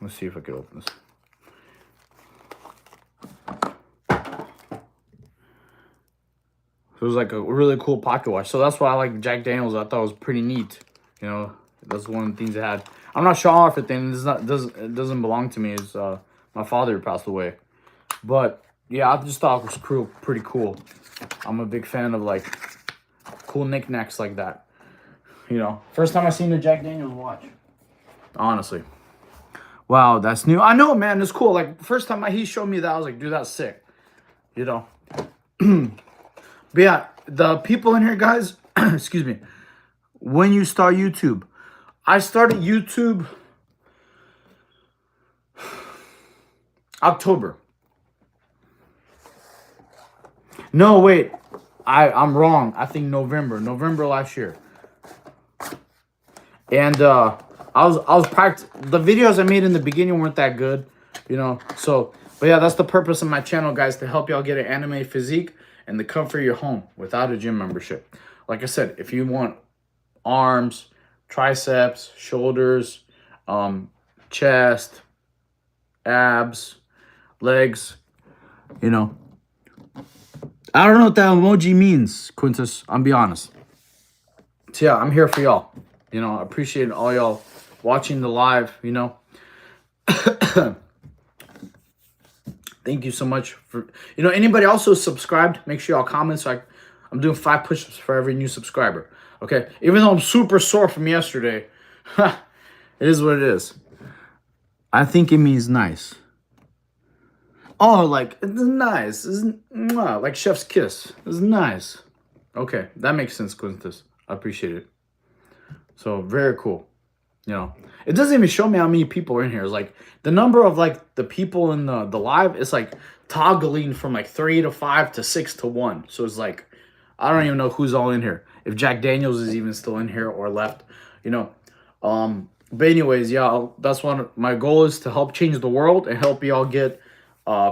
Let's see if I can open this. It was like a really cool pocket watch. So that's why I like Jack Daniels. I thought it was pretty neat. You know, that's one of the things it had. I'm not showing off everything. It doesn't belong to me. It's my father passed away. But yeah, I just thought it was pretty cool. I'm a big fan of like cool knickknacks like that. You know, first time I seen a Jack Daniels watch. Honestly. Wow, that's new. I know, man. It's cool. Like first time he showed me that, I was like, dude, that's sick. You know. But yeah, the people in here, guys, excuse me, when you start YouTube, I started YouTube October. No, wait, I'm wrong. I think November last year. And I was practicing. The videos I made in the beginning weren't that good, you know. So, but yeah, that's the purpose of my channel, guys, to help y'all get an anime physique and the comfort of your home without a gym membership. Like I said, if you want arms, triceps, shoulders, chest, abs, legs, you know. I don't know what that emoji means, Quintus. I'll be honest. So yeah, I'm here for y'all. You know, I appreciate all y'all watching the live, you know. Thank you so much for, you know, anybody also subscribed, make sure y'all comment. So I'm doing 5 push-ups for every new subscriber. Okay. Even though I'm super sore from yesterday, it is what it is. I think it means nice. Oh, like, it's nice. It's like chef's kiss. It's nice. Okay. That makes sense, Quintus. I appreciate it. So very cool. You know, it doesn't even show me how many people are in here. It's like the number of like the people in the live is like toggling from like 3 to 5 to 6 to 1. So it's like, I don't even know who's all in here. If Jack Daniels is even still in here or left, you know. But anyways, yeah, that's one of my goal is to help change the world and help y'all get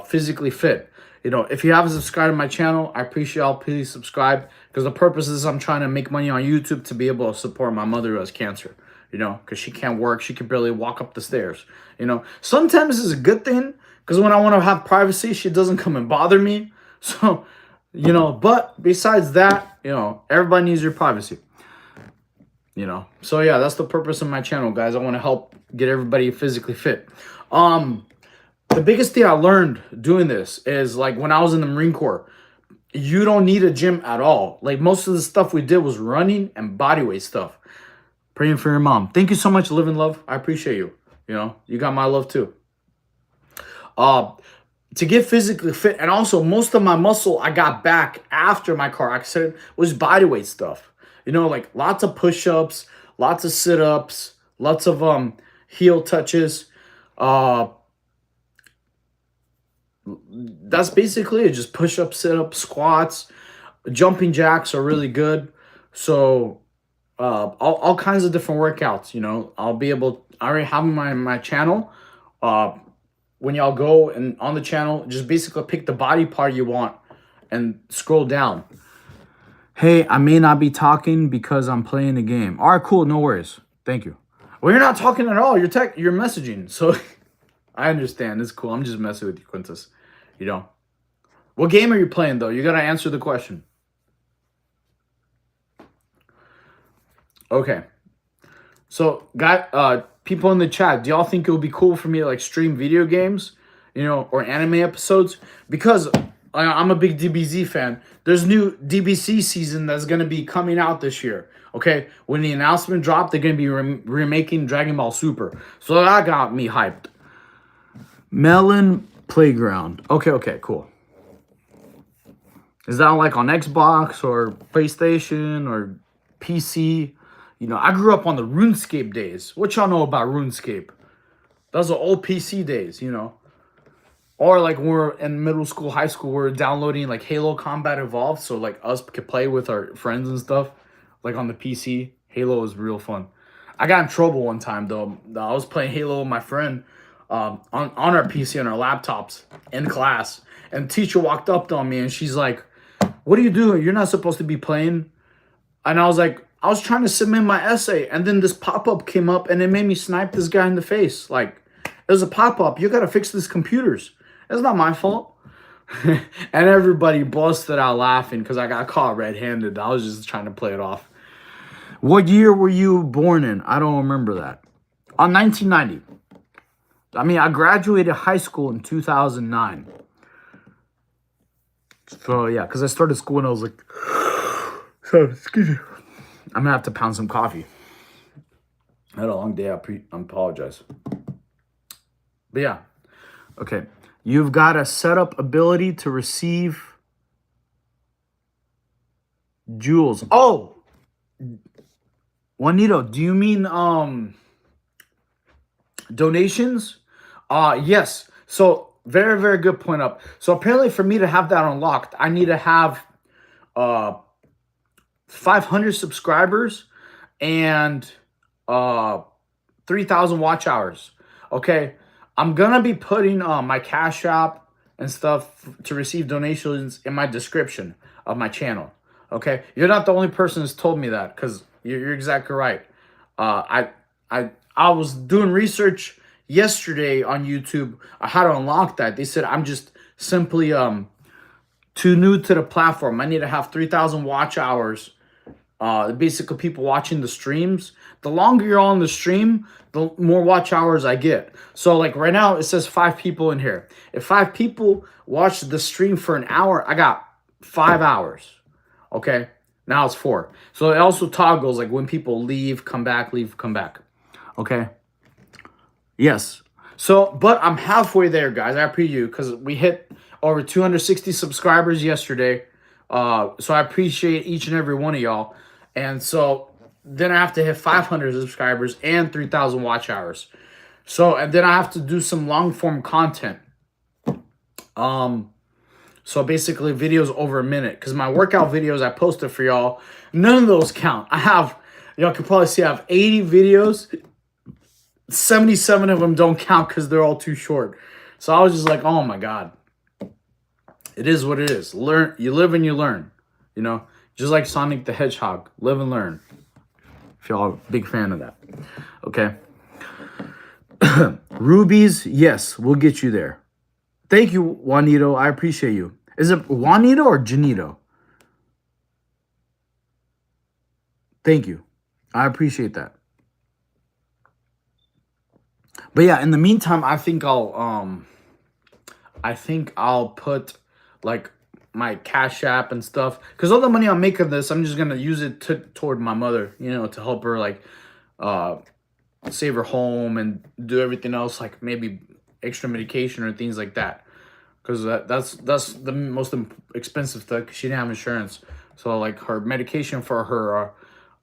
physically fit. You know, if you haven't subscribed to my channel, I appreciate y'all. Please subscribe, because the purpose is I'm trying to make money on YouTube to be able to support my mother who has cancer. You know, because she can't work. She can barely walk up the stairs. You know, sometimes it's a good thing, because when I want to have privacy, she doesn't come and bother me. So, you know, but besides that, you know, everybody needs your privacy. You know, so yeah, that's the purpose of my channel, guys. I want to help get everybody physically fit. The biggest thing I learned doing this is like when I was in the Marine Corps, you don't need a gym at all. Like most of the stuff we did was running and bodyweight stuff. Praying for your mom. Thank you so much, Live and Love. I appreciate you. You know, you got my love too. To get physically fit, and also most of my muscle I got back after my car accident was bodyweight stuff. You know, like lots of push-ups, lots of sit-ups, lots of heel touches. Uh, that's basically it. Just push-ups, sit-ups, squats, jumping jacks are really good. So all kinds of different workouts. You know, I'll be able. I already have my channel. Uh, when y'all go and on the channel, just basically pick the body part you want and scroll down. Hey, I may not be talking because I'm playing a game. All right, cool, no worries. Thank you. Well, you're not talking at all. You're messaging. So I understand. It's cool. I'm just messing with you, Quintus. You know. What game are you playing though? You gotta answer the question. Okay. So, people in the chat, do y'all think it would be cool for me to like stream video games, you know, or anime episodes? Because I'm a big DBZ fan. There's new DBC season that's gonna be coming out this year. Okay, when the announcement dropped, they're gonna be remaking Dragon Ball Super. So that got me hyped. Melon Playground. Okay, cool. Is that like on Xbox or PlayStation or PC? You know, I grew up on the RuneScape days. What y'all know about RuneScape? Those are old PC days, you know. Or like when we're in middle school, high school, we're downloading like Halo Combat Evolved, so like us could play with our friends and stuff, like on the PC. Halo is real fun. I got in trouble one time though. I was playing Halo with my friend on our PC on our laptops in class, and the teacher walked up on me and she's like, "What are you doing? You're not supposed to be playing." And I was like, I was trying to submit my essay, and then this pop-up came up, and it made me snipe this guy in the face. Like, there's a pop-up. You got to fix this computers. It's not my fault. And everybody busted out laughing because I got caught red-handed. I was just trying to play it off. What year were you born in? I don't remember that. 1990. I mean, I graduated high school in 2009. So, yeah, because I started school when I was like... So, excuse me. I'm gonna have to pound some coffee. I had a long day. I apologize. But yeah. Okay. You've got a setup ability to receive jewels. Oh! Juanito, do you mean donations? Yes. So very, very good point up. So apparently for me to have that unlocked, I need to have 500 subscribers and 3,000 watch hours. Okay, I'm gonna be putting my Cash App and stuff to receive donations in my description of my channel. Okay, you're not the only person who's told me that, because you're exactly right. I was doing research yesterday on YouTube on how to unlock that. They said I'm just simply too new to the platform. I need to have 3,000 watch hours. Basically people watching the streams. The longer you're on the stream, the more watch hours I get. So like right now it says 5 people in here. If 5 people watch the stream for an hour, I got 5 hours. Okay, now it's 4. So it also toggles like when people leave, come back, leave, come back. Okay. Yes. So, but I'm halfway there, guys. I appreciate you because we hit over 260 subscribers yesterday. So I appreciate each and every one of y'all. And so then I have to hit 500 subscribers and 3,000 watch hours. So, and then I have to do some long form content. So basically videos over a minute, because my workout videos I posted for y'all, none of those count. Y'all can probably see I have 80 videos. 77 of them don't count because they're all too short. So I was just like, oh my God. It is what it is. Learn, you live and you learn. You know, just like Sonic the Hedgehog, live and learn. If y'all are a big fan of that. Okay. Rubies, yes, we'll get you there. Thank you, Juanito. I appreciate you. Is it Juanito or Janito? Thank you. I appreciate that. But yeah, in the meantime, I think I'll put like my Cash App and stuff, because all the money I'm making this, I'm just gonna use it toward my mother, you know, to help her like save her home and do everything else, like maybe extra medication or things like that, because that's the most expensive thing. She didn't have insurance, so like her medication for her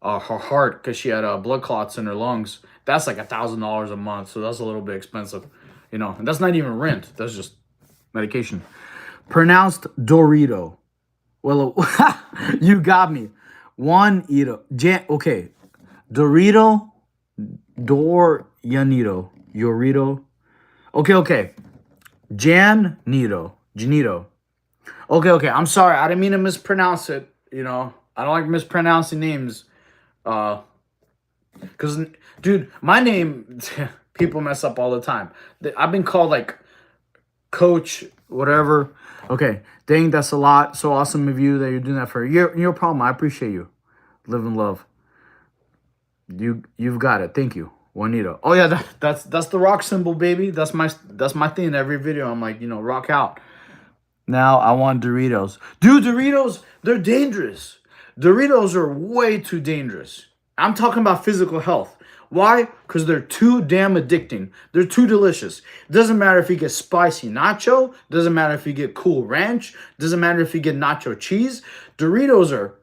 her heart because she had blood clots in her lungs. That's like $1,000 a month, so that's a little bit expensive, you know. And that's not even rent. That's just medication. Pronounced Dorito. Well, you got me. Juanito. Okay. Dorito. Yanito. Yorito. Okay. Janito. Janito. Okay. I'm sorry. I didn't mean to mispronounce it. You know, I don't like mispronouncing names. Because, dude, my name, people mess up all the time. I've been called like Coach, whatever. Okay, dang, that's a lot. So awesome of you that you're doing that for your problem. I appreciate you. Live and love. You've got it. Thank you, Juanito. Oh yeah, that's the rock symbol, baby. That's my thing. Every video, I'm like, you know, rock out. Now I want Doritos, dude. Doritos, they're dangerous. Doritos are way too dangerous. I'm talking about physical health. Why? Because they're too damn addicting. They're too delicious. Doesn't matter if you get spicy nacho. Doesn't matter if you get cool ranch. Doesn't matter if you get nacho cheese. Doritos are,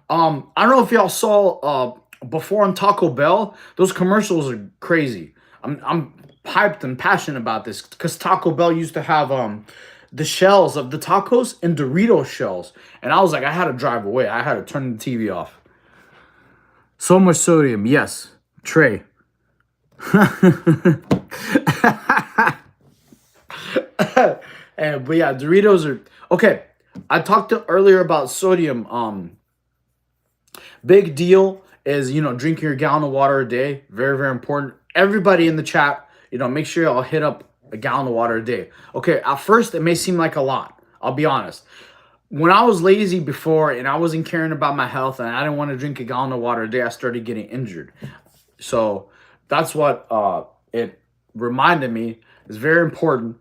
I don't know if y'all saw before on Taco Bell. Those commercials are crazy. I'm hyped and passionate about this because Taco Bell used to have the shells of the tacos in Dorito shells. And I was like, I had to drive away. I had to turn the TV off. So much sodium, yes. Trey. But yeah, Doritos are okay. I talked earlier about sodium. Big deal is, you know, drinking your gallon of water a day. Very, very important. Everybody in the chat, you know, make sure y'all hit up a gallon of water a day. Okay, at first it may seem like a lot. I'll be honest. When I was lazy before and I wasn't caring about my health and I didn't want to drink a gallon of water a day, I started getting injured. So that's what it reminded me. It's very important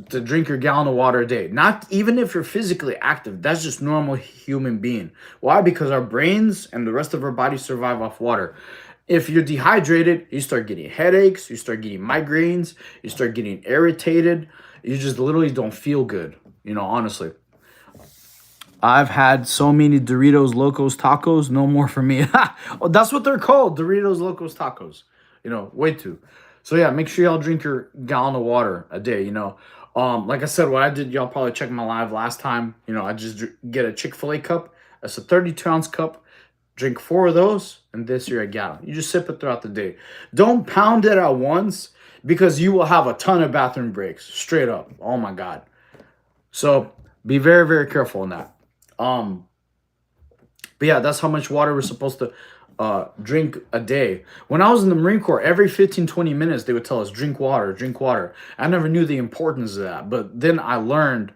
to drink your gallon of water a day. Not even if you're physically active. That's just normal human being. Why? Because our brains and the rest of our body survive off water. If you're dehydrated, you start getting headaches, you start getting migraines, you start getting irritated. You just literally don't feel good, you know, honestly. I've had so many Doritos Locos Tacos, no more for me. Oh, that's what they're called, Doritos Locos Tacos. You know, way too. So yeah, make sure y'all drink your gallon of water a day, you know. Like I said, what I did, y'all probably checked my live last time. You know, I just get a Chick-fil-A cup. That's a 32-ounce cup. Drink 4 of those, and this you're a gallon. You just sip it throughout the day. Don't pound it at once because you will have a ton of bathroom breaks. Straight up. Oh my God. So be very, very careful in that. But yeah, that's how much water we're supposed to drink a day. When I was in the Marine Corps, every 15-20 minutes they would tell us drink water. I never knew the importance of that, but then I learned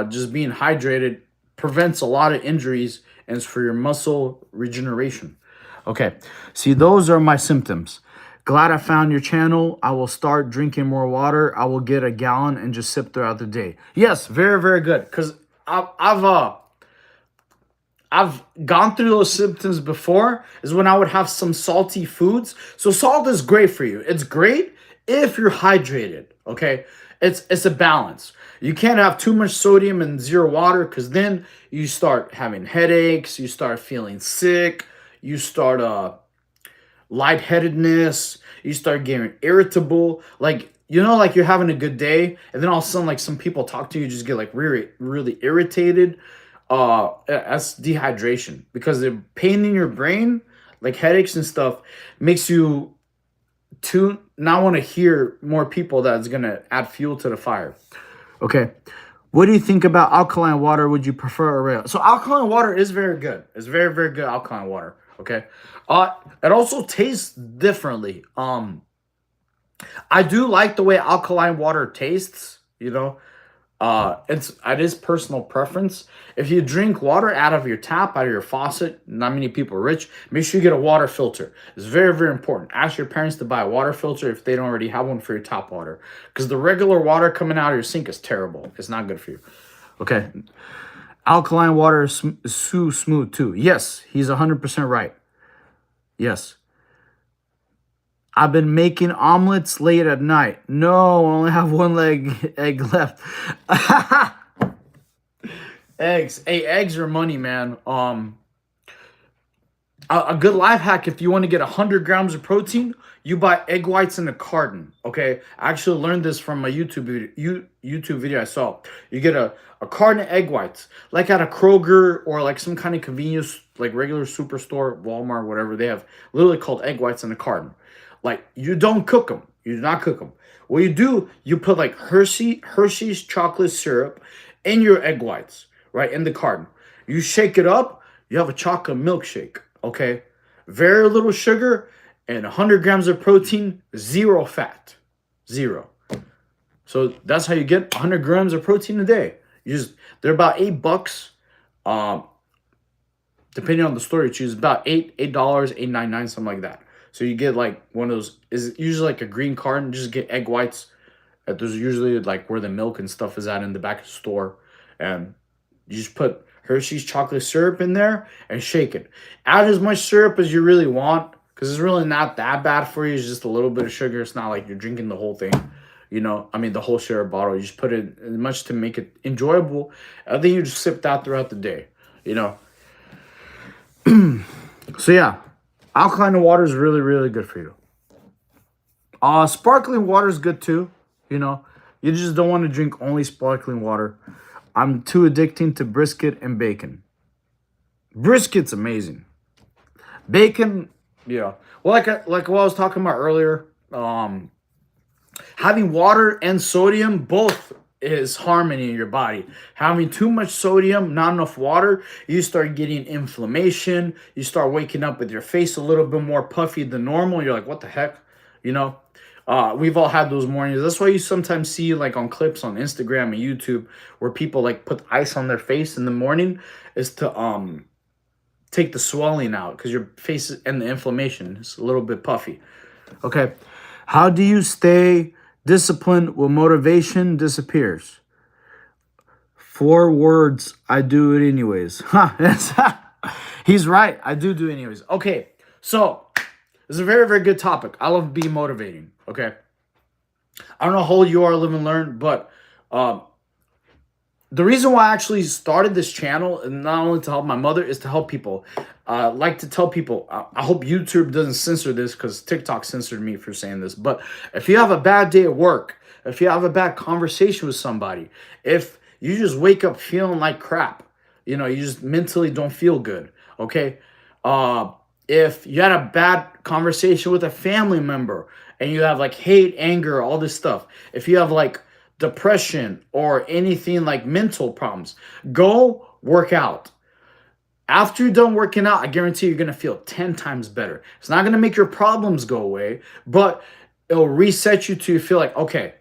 just being hydrated prevents a lot of injuries and it's for your muscle regeneration. Okay, see, those are my symptoms. Glad I found your channel. I will start drinking more water. I will get a gallon and just sip throughout the day. Yes, very, very good. Because I've gone through those symptoms before, is when I would have some salty foods. So salt is great for you. It's great if you're hydrated, okay? It's a balance. You can't have too much sodium and zero water because then you start having headaches, you start feeling sick, you start lightheadedness, you start getting irritable. Like, you know, like you're having a good day and then all of a sudden like some people talk to you, just get like really, really irritated. That's dehydration because the pain in your brain, like headaches and stuff, makes you to not want to hear more people that's gonna add fuel to the fire. Okay, what do you think about alkaline water? Would you prefer a rail? So alkaline water is very good. It's very, very good alkaline water. Okay, it also tastes differently. I do like the way alkaline water tastes. You know. It is personal preference. If you drink water out of your tap, out of your faucet, not many people are rich, make sure you get a water filter. It's very, very important. Ask your parents to buy a water filter if they don't already have one for your tap water. Because the regular water coming out of your sink is terrible. It's not good for you. Okay. Alkaline water is so smooth too. Yes, he's 100% right. Yes. I've been making omelets late at night. No, I only have one egg left. Eggs. Hey, eggs are money, man. A good life hack, if you want to get 100 grams of protein, you buy egg whites in a carton. Okay, I actually learned this from a YouTube video I saw. You get a carton of egg whites, like at a Kroger or like some kind of convenience, like regular superstore, Walmart, whatever. They have literally called egg whites in a carton. Like, you don't cook them. You do not cook them. What you do, you put like Hershey's chocolate syrup in your egg whites, right, in the carton. You shake it up. You have a chocolate milkshake. Okay, very little sugar and 100 grams of protein, zero fat, zero. So that's how you get 100 grams of protein a day. They're about $8. Depending on the store you choose, about $8, $8.99, something like that. So you get like one of those, is usually like a green carton. Just get egg whites. There's usually like where the milk and stuff is at in the back of the store, and you just put Hershey's chocolate syrup in there and shake it. Add as much syrup as you really want, because it's really not that bad for you. It's just a little bit of sugar. It's not like you're drinking the whole thing, you know. I mean, the whole syrup bottle. You just put it as much to make it enjoyable, and then you just sip that throughout the day, you know. So yeah, alkaline water is really, really good for you. Sparkling water is good too, you know. You just don't want to drink only sparkling water. I'm too addicting to brisket and bacon. Brisket's amazing. Bacon, yeah. Well, like what I was talking about earlier, having water and sodium both is harmony in your body. Having too much sodium, not enough water, you start getting inflammation. You start waking up with your face a little bit more puffy than normal. You're like, what the heck, you know? We've all had those mornings. That's why you sometimes see like on clips on Instagram and YouTube where people like put ice on their face in the morning, is to take the swelling out, because your face and the inflammation is a little bit puffy. Okay. How do you stay disciplined when motivation disappears? 4 words: I do it anyways. He's right. I do it anyways. Okay. So this is a very, very good topic. I love being motivating. Okay. I don't know how old you are, live and learn, but the reason why I actually started this channel, and not only to help my mother, is to help people. Like to tell people, I hope YouTube doesn't censor this, because TikTok censored me for saying this. But if you have a bad day at work, if you have a bad conversation with somebody, if you just wake up feeling like crap, you know, you just mentally don't feel good. Okay. If you had a bad conversation with a family member and you have like hate, anger, all this stuff, if you have like depression or anything like mental problems, go work out. After you're done working out, I guarantee you're going to feel 10 times better. It's not going to make your problems go away, but it'll reset you to feel like, okay,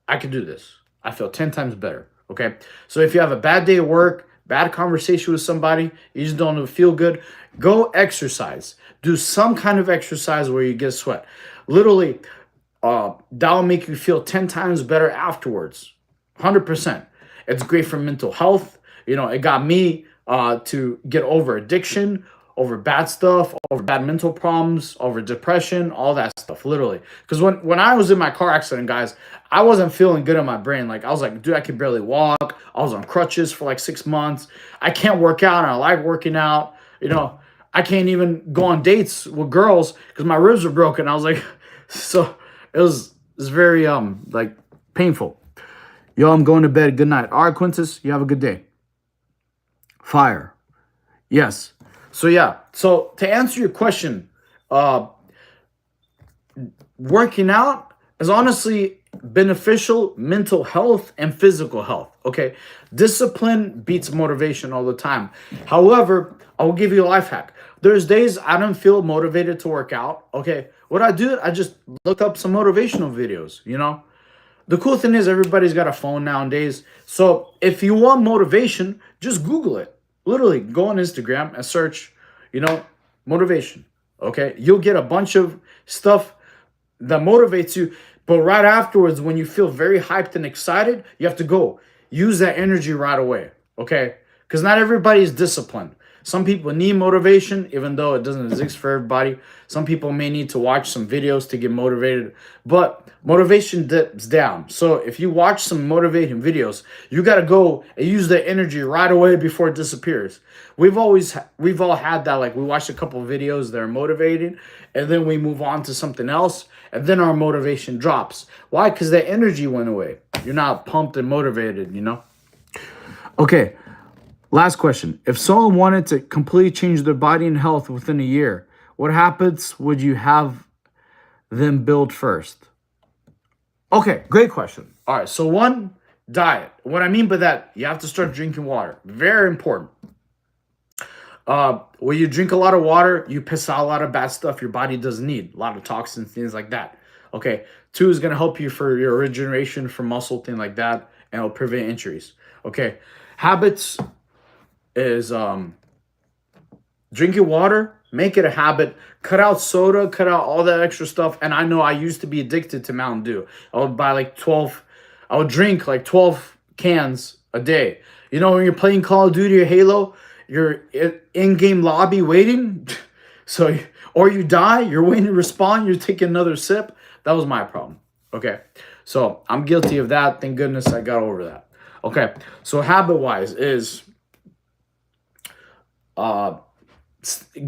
I can do this. I feel 10 times better. Okay. So if you have a bad day at work, bad conversation with somebody, you just don't feel good, go exercise. Do some kind of exercise where you get sweat. Literally, that'll make you feel 10 times better afterwards. 100%. It's great for mental health. You know, it got me to get over addiction, over bad stuff, over bad mental problems, over depression, all that stuff, literally. Because when I was in my car accident, guys, I wasn't feeling good in my brain. Like, I was like, dude, I could barely walk. I was on crutches for like 6 months. I can't work out, and I like working out. You know, I can't even go on dates with girls because my ribs are broken. I was like, so it was very like painful. Yo, I'm going to bed. Good night. All right, Quintus, you have a good day. Fire. Yes. So yeah. So to answer your question, working out is honestly beneficial mental health and physical health. Okay. Discipline beats motivation all the time. However, I will give you a life hack. There's days I don't feel motivated to work out. Okay. What I do, I just look up some motivational videos, you know. The cool thing is everybody's got a phone nowadays. So if you want motivation, just Google it. Literally go on Instagram and search, you know, motivation. Okay. You'll get a bunch of stuff that motivates you. But right afterwards, when you feel very hyped and excited, you have to go use that energy right away. Okay. Because not everybody is disciplined. Some people need motivation, even though it doesn't exist for everybody. Some people may need to watch some videos to get motivated, but motivation dips down. So if you watch some motivating videos, you got to go and use the energy right away before it disappears. We've all had that. Like, we watched a couple of videos that are motivating, and then we move on to something else, and then our motivation drops. Why? Because the energy went away. You're not pumped and motivated, you know? Okay, last question. If someone wanted to completely change their body and health within a year, what habits would you have them build first? Okay, great question. All right, so one, diet. What I mean by that, you have to start drinking water. Very important. When you drink a lot of water, you piss out a lot of bad stuff your body doesn't need. A lot of toxins, things like that. Okay, 2 is going to help you for your regeneration, for muscle, thing like that, and it'll prevent injuries. Okay, habits is drinking water. Make it a habit. Cut out soda, cut out all that extra stuff. And I know I used to be addicted to Mountain Dew. I would drink like 12 cans a day. You know, when you're playing Call of Duty or Halo, you're in-game lobby waiting. So, or you die, you're waiting to respawn, you're taking another sip. That was my problem. Okay, so I'm guilty of that. Thank goodness I got over that. Okay, so habit-wise is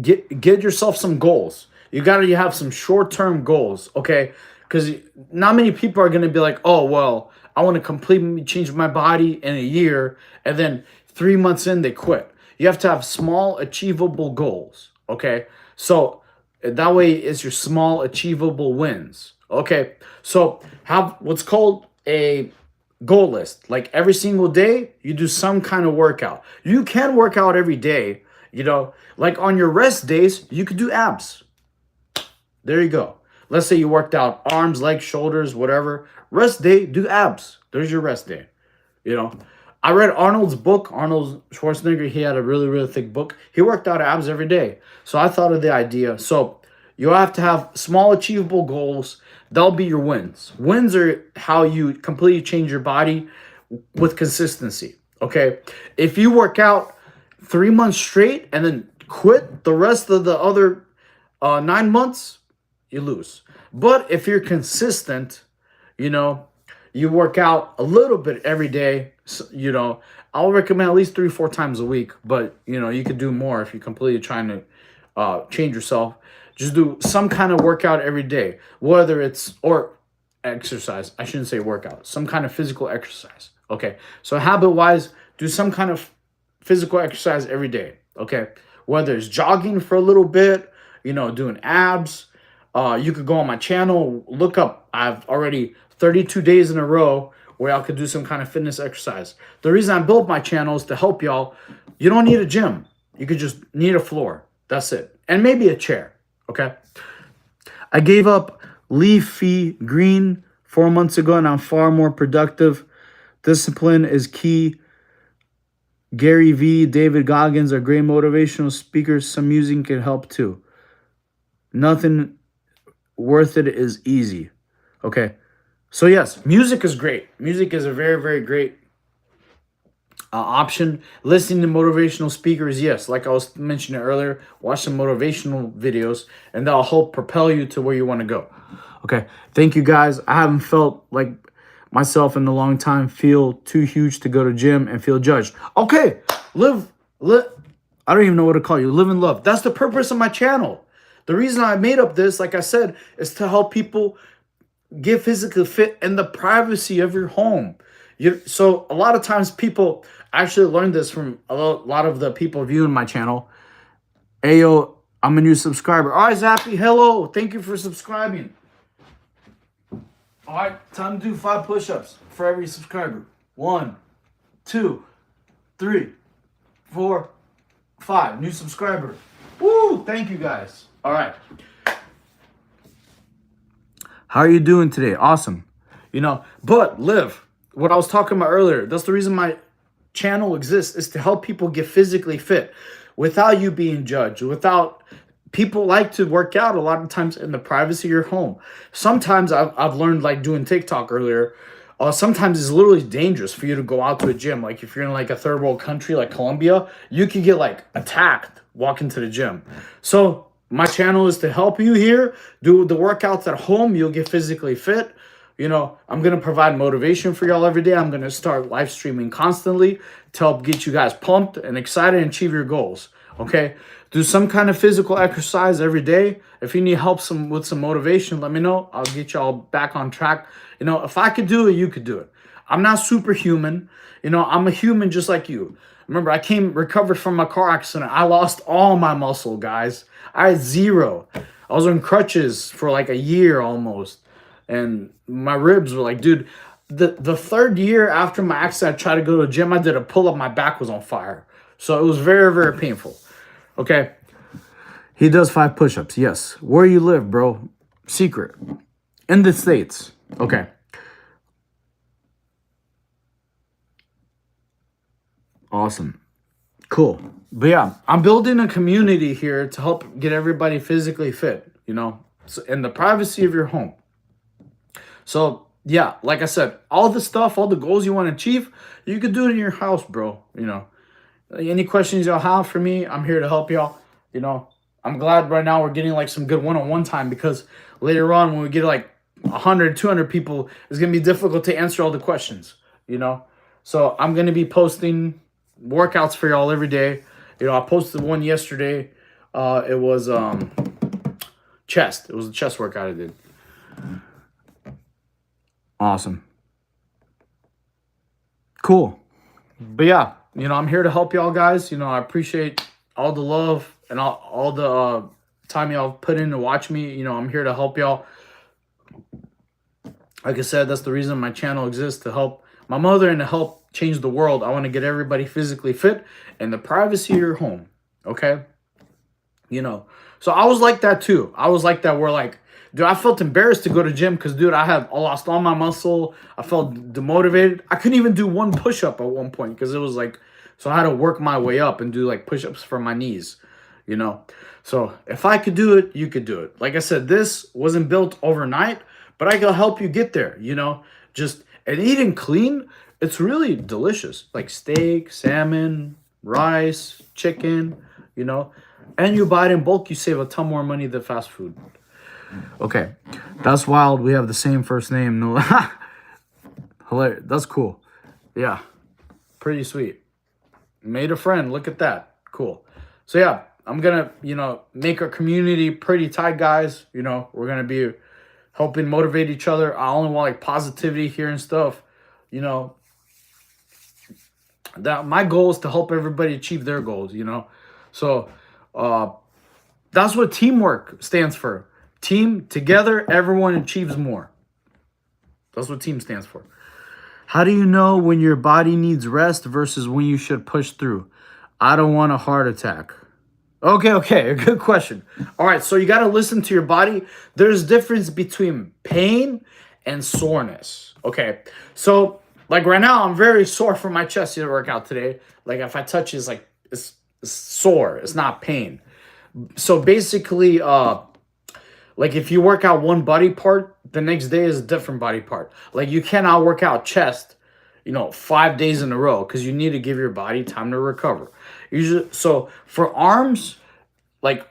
get yourself some goals. You have some short-term goals, okay? Because not many people are going to be like, oh, well, I want to completely change my body in a year, and then 3 months in, they quit. You have to have small, achievable goals, okay? So that way it's your small, achievable wins, okay? So have what's called a goal list. Like, every single day, you do some kind of workout. You can work out every day, you know? Like, on your rest days, you could do abs. There you go. Let's say you worked out arms, legs, shoulders, whatever. Rest day, do abs. There's your rest day, you know? I read Arnold's book. Arnold Schwarzenegger, he had a really, really thick book. He worked out abs every day. So I thought of the idea. So you have to have small, achievable goals. That'll be your wins. Wins are how you completely change your body with consistency, okay? If you work out 3 months straight and then quit the rest of the other 9 months, you lose. But if you're consistent, you know, you work out a little bit every day, you know, I'll recommend at least 3-4 times a week, but, you know, you could do more if you're completely trying to change yourself. Just do some kind of workout every day, whether it's, or exercise. I shouldn't say workout, some kind of physical exercise. Okay. So habit-wise, do some kind of physical exercise every day. Okay. Whether it's jogging for a little bit, you know, doing abs. You could go on my channel, look up. I've already 32 days in a row where I could do some kind of fitness exercise. The reason I built my channel is to help y'all. You don't need a gym. You could just need a floor. That's it. And maybe a chair. Okay. I gave up leafy green 4 months ago, and I'm far more productive. Discipline is key. Gary Vee, David Goggins are great motivational speakers. Some music can help too. Nothing worth it is easy. Okay. So yes, music is great. Music is a very, very great option. Listening to motivational speakers, yes, like I was mentioning earlier, watch some motivational videos, and that'll help propel you to where you want to go. Okay, thank you guys. I haven't felt like myself in a long time, feel too huge to go to gym and feel judged. Okay, live. I don't even know what to call you. Live and love. That's the purpose of my channel. The reason I made up this, like I said, is to help people get physically fit in the privacy of your home. So a lot of times people actually learned this from a lot of the people viewing my channel. Ayo, I'm a new subscriber. All right, Zappy, hello. Thank you for subscribing. All right, time to do 5 push-ups for every subscriber. 1, 2, 3, 4, 5. New subscriber. Woo! Thank you guys. All right. How are you doing today? Awesome. You know, but live. What I was talking about earlier, that's the reason my channel exists, is to help people get physically fit without you being judged, without people like to work out a lot of times in the privacy of your home. Sometimes I've learned, like doing TikTok earlier, sometimes it's literally dangerous for you to go out to a gym. Like if you're in like a third world country like Colombia, you could get like attacked walking to the gym. So my channel is to help you here do the workouts at home. You'll get physically fit. I'm going to provide motivation for y'all every day. I'm going to start live streaming constantly to help get you guys pumped and excited and achieve your goals. Okay. Do some kind of physical exercise every day. If you need help with some motivation, let me know. I'll get y'all back on track. If I could do it, you could do it. I'm not superhuman. I'm a human just like you. Remember, I recovered from my car accident. I lost all my muscle, guys. I had zero. I was on crutches for like a year almost. And my ribs were like, dude, the third year after my accident, I tried to go to the gym. I did a pull-up. My back was on fire. So it was very, very painful. Okay. He does 5 push-ups. Yes. Where you live, bro? Secret. In the States. Okay. Awesome. Cool. But yeah, I'm building a community here to help get everybody physically fit, in the privacy of your home. So yeah, like I said, all the stuff, all the goals you want to achieve, you could do it in your house, bro. Any questions y'all have for me, I'm here to help y'all. I'm glad right now we're getting like some good one-on-one time, because later on when we get like 100, 200 people, it's going to be difficult to answer all the questions, So I'm going to be posting workouts for y'all every day. I posted one yesterday. It was chest. It was a chest workout I did. Awesome. Cool. But yeah, I'm here to help y'all guys. I appreciate all the love and all the time y'all put in to watch me. I'm here to help y'all. Like I said, that's the reason my channel exists, to help my mother and to help change the world. I want to get everybody physically fit in the privacy of your home. Okay? So I was like that too. I was like that where like, dude, I felt embarrassed to go to gym because, dude, I lost all my muscle. I felt demotivated. I couldn't even do one push-up at one point because it was like, so I had to work my way up and do like push-ups for my knees, So if I could do it, you could do it. Like I said, this wasn't built overnight, but I can help you get there, and eating clean, it's really delicious. Like steak, salmon, rice, chicken, and you buy it in bulk, you save a ton more money than fast food. Okay, that's wild. We have the same first name. No, hilarious. That's cool. Yeah, pretty sweet. Made a friend. Look at that. Cool. So yeah, I'm gonna make our community pretty tight, guys. We're gonna be helping motivate each other. I only want like positivity here and stuff. That my goal is to help everybody achieve their goals. So that's what teamwork stands for. Team, together, everyone achieves more. That's what team stands for. How do you know when your body needs rest versus when you should push through? I don't want a heart attack. Okay, a good question. All right, so you got to listen to your body. There's difference between pain and soreness. Okay, so like right now, I'm very sore from my chest workout today. Like if I touch it, it's sore. It's not pain. So basically, like if you work out one body part, the next day is a different body part. Like you cannot work out chest, 5 days in a row, because you need to give your body time to recover. Usually, so for arms like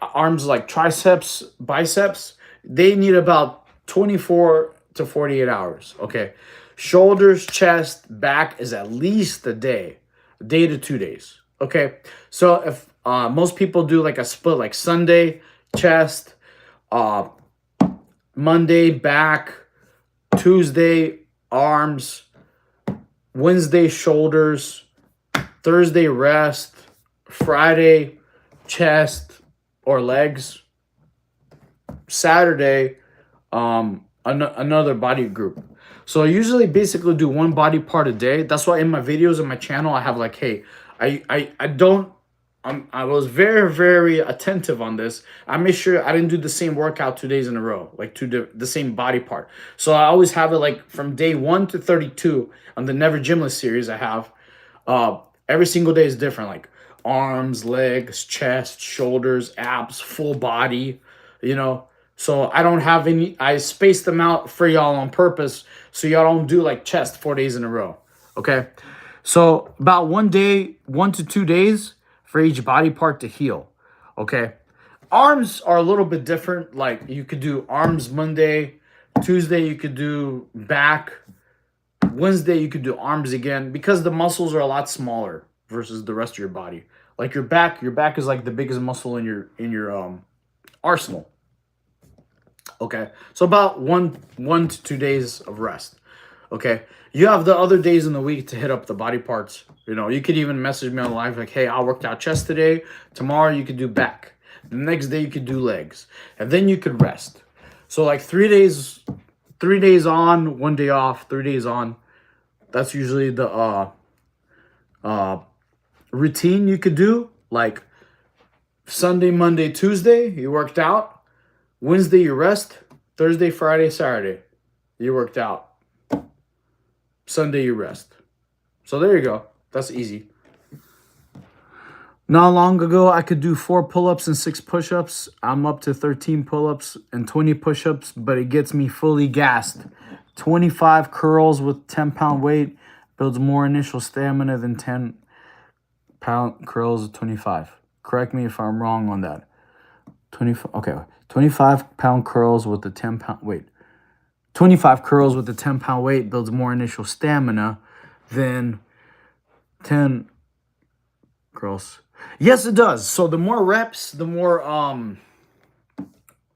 triceps, biceps, they need about 24 to 48 hours. Okay. Shoulders, chest, back is at least a day to 2 days. Okay. So if most people do like a split, like Sunday, chest, Monday, back, Tuesday, arms, Wednesday, shoulders, Thursday, rest, Friday, chest or legs, Saturday, another body group. So I usually basically do one body part a day. That's why in my videos on my channel, I have like, hey, I was very, very attentive on this. I made sure I didn't do the same workout 2 days in a row, like the same body part. So I always have it like from day 1 to 32 on the Never Gymless series I have. Every single day is different, like arms, legs, chest, shoulders, abs, full body, So I don't have any, I spaced them out for y'all on purpose so y'all don't do like chest 4 days in a row. Okay. So about 1 day, 1 to 2 days for each body part to heal. Okay. Arms are a little bit different. Like you could do arms Monday, Tuesday, you could do back, Wednesday, you could do arms again because the muscles are a lot smaller versus the rest of your body. Like your back is like the biggest muscle in your arsenal. Okay, so about 1 to 2 days of rest. Okay, you have the other days in the week to hit up the body parts. You know, you could even message me on live like, "Hey, I worked out chest today. Tomorrow you could do back. The next day you could do legs, and then you could rest." So like 3 days on, 1 day off, 3 days on. That's usually the routine you could do. Like Sunday, Monday, Tuesday, you worked out. Wednesday, you rest. Thursday, Friday, Saturday, you worked out. Sunday, you rest. So there you go. That's easy. Not long ago, I could do 4 pull-ups and 6 push-ups. I'm up to 13 pull-ups and 20 push-ups, but it gets me fully gassed. 25 curls with 10-pound weight builds more initial stamina than 10-pound curls with 25. Correct me if I'm wrong on that. 25-pound curls with the 10-pound weight. 25 curls with the 10-pound weight builds more initial stamina than 10 curls. Yes, it does. So the more reps, the more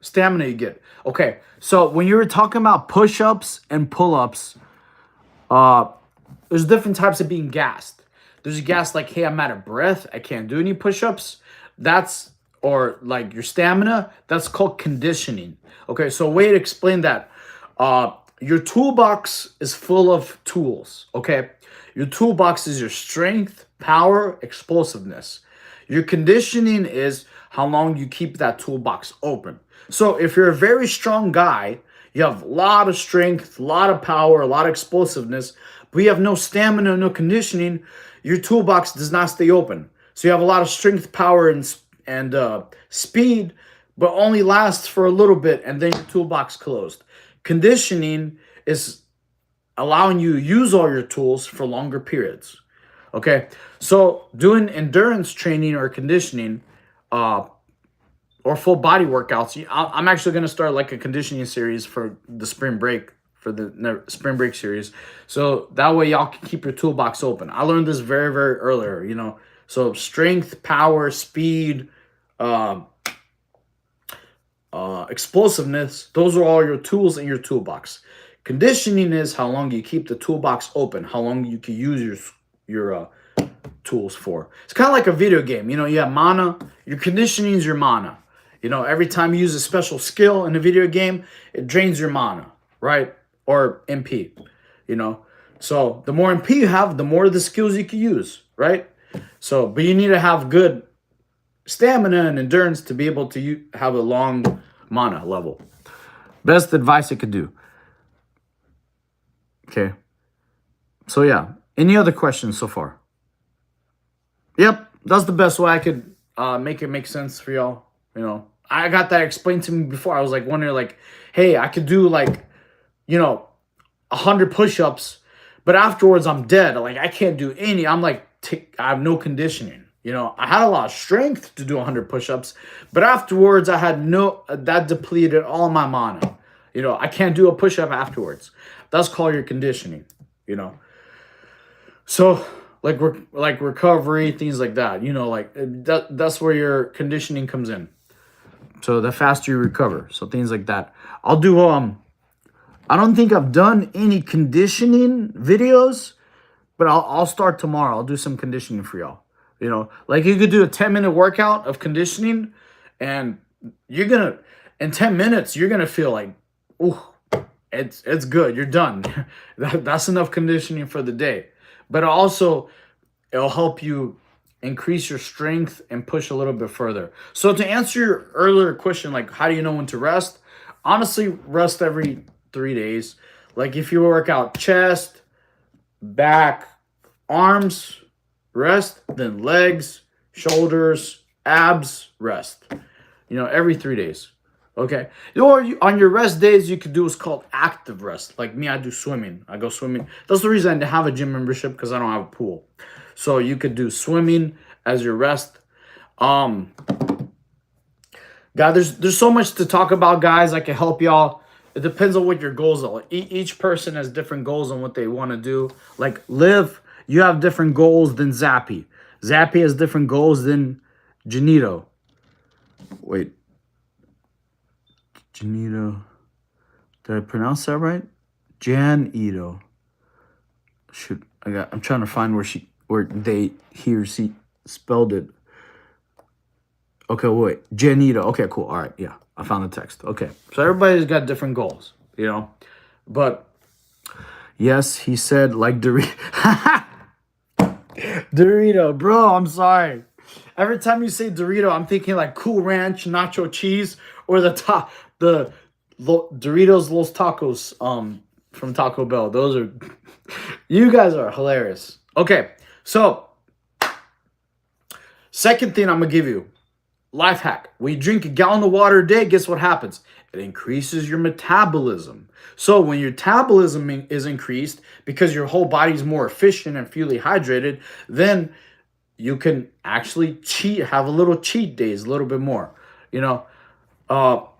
stamina you get. Okay, so when you were talking about push-ups and pull-ups, there's different types of being gassed. There's a gas like, hey, I'm out of breath. I can't do any push-ups. Or like your stamina, that's called conditioning. Okay, so a way to explain that, your toolbox is full of tools, okay? Your toolbox is your strength, power, explosiveness. Your conditioning is how long you keep that toolbox open. So if you're a very strong guy, you have a lot of strength, a lot of power, a lot of explosiveness, but you have no stamina, no conditioning, your toolbox does not stay open. So you have a lot of strength, power, and speed, but only lasts for a little bit, and then your toolbox closed. Conditioning is allowing you to use all your tools for longer periods. Okay, so doing endurance training or conditioning, or full body workouts. I'm actually going to start like a conditioning series for the spring break, for the spring break series. So that way y'all can keep your toolbox open. I learned this very, very earlier, you know. So strength, power, speed, explosiveness, those are all your tools in your toolbox. Conditioning is how long you keep the toolbox open, how long you can use your tools for. It's kind of like a video game. You know, you have mana. Your conditioning is your mana. You know, every time you use a special skill in a video game, it drains your mana, right? Or MP, you know. So the more MP you have, the more of the skills you can use, right? So, but you need to have good stamina and endurance to be able to have a long mana level. Best advice I could do. Okay. So yeah. Any other questions so far? Yep, that's the best way I could make it make sense for y'all. You know, I got that explained to me before. I was like wondering, like, hey, I could do like, you know, 100 push-ups, but afterwards I'm dead. Like I can't do any. I'm like, I have no conditioning. You know, I had a lot of strength to do 100 push-ups, but afterwards I had that depleted all my mana. You know, I can't do a push-up afterwards. That's called your conditioning. You know, so like recovery, things like that. You know, like that's where your conditioning comes in. So the faster you recover, so things like that. I'll do I don't think I've done any conditioning videos, but I'll start tomorrow. I'll do some conditioning for y'all. You know, like you could do a 10-minute workout of conditioning, and in 10 minutes you're gonna feel like, ooh, it's good. You're done. That's enough conditioning for the day. But also, it'll help you increase your strength and push a little bit further. So to answer your earlier question, like how do you know when to rest? Honestly, rest every 3 days. Like if you work out chest, back, arms, rest, then legs, shoulders, abs, rest. You know, every 3 days. Okay. Or on your rest days, you could do what's called active rest. Like me, I do swimming. I go swimming. That's the reason I have a gym membership, because I don't have a pool. So you could do swimming as your rest. Um, God, there's so much to talk about, guys. I can help y'all. It depends on what your goals are. Each person has different goals on what they want to do. Like Liv, you have different goals than Zappy. Zappy has different goals than Janito. Wait, Janito. Did I pronounce that right? Jan Ito. Shoot, I'm trying to find he or she spelled it. Okay, wait. Janito. Okay, cool. All right, yeah. I found the text. Okay. So everybody's got different goals, you know. But yes, he said like Dorito. Dorito, bro, I'm sorry. Every time you say Dorito, I'm thinking like Cool Ranch, nacho cheese, or the Doritos Los Tacos from Taco Bell. Those are you guys are hilarious. Okay, so second thing I'm gonna give you, life hack. When you drink a gallon of water a day, guess what happens? It increases your metabolism. So when your metabolism is increased because your whole body's more efficient and fully hydrated, then you can actually have a little cheat days, a little bit more. You know,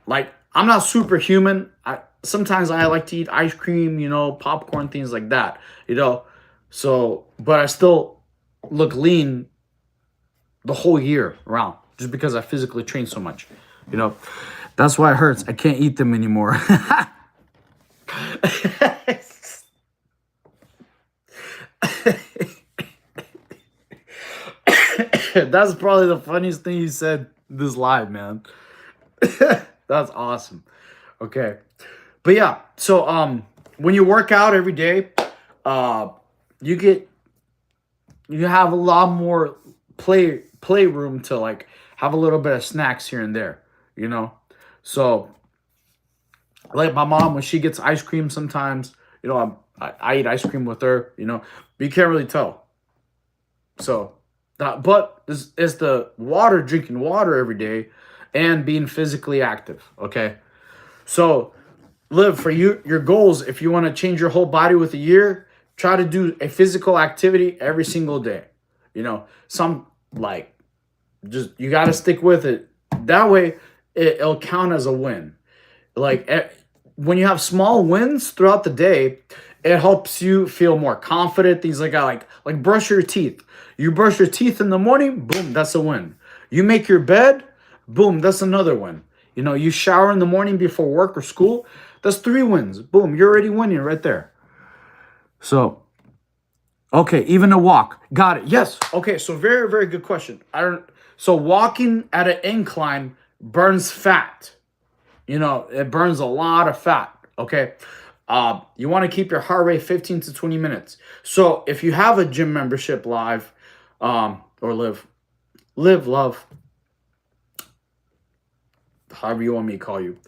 like I'm not superhuman. Sometimes I like to eat ice cream, you know, popcorn, things like that, you know. So, but I still look lean the whole year around just because I physically train so much, you know. That's why it hurts. I can't eat them anymore. That's probably the funniest thing you said this live, man. That's awesome. Okay. But yeah, so when you work out every day, you have a lot more playroom to like have a little bit of snacks here and there, you know. So like my mom, when she gets ice cream sometimes, you know, I eat ice cream with her, you know, but you can't really tell. So that, but it's the drinking water every day and being physically active. Okay. So Liv, for your goals, if you want to change your whole body with a year, try to do a physical activity every single day. You know, some like just you got to stick with it. That way, it'll count as a win. Like when you have small wins throughout the day, it helps you feel more confident. Things like that, like brush your teeth. You brush your teeth in the morning, boom, that's a win. You make your bed, boom, that's another win. You know, you shower in the morning before work or school, that's 3 wins. Boom, you're already winning right there. So, okay, even a walk. Got it. Yes. Okay, so very, very good question. So walking at an incline burns fat. You know, it burns a lot of fat. Okay. You want to keep your heart rate 15 to 20 minutes. So if you have a gym membership live, or live, love, however you want me to call you,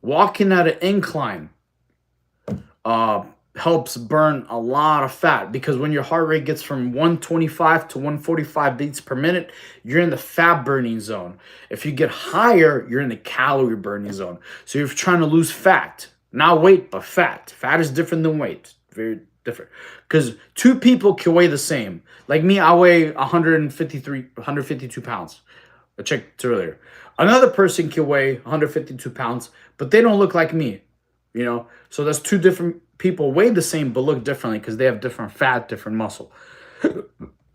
walking at an incline helps burn a lot of fat, because when your heart rate gets from 125 to 145 beats per minute, you're in the fat burning zone. If you get higher, you're in the calorie burning zone. So you're trying to lose fat, not weight, but fat. Fat is different than weight. Very different. Because 2 people can weigh the same. Like me, I weigh 152 pounds. I checked earlier. Another person can weigh 152 pounds, but they don't look like me. You know, so that's 2 different people, weigh the same but look differently because they have different fat, different muscle.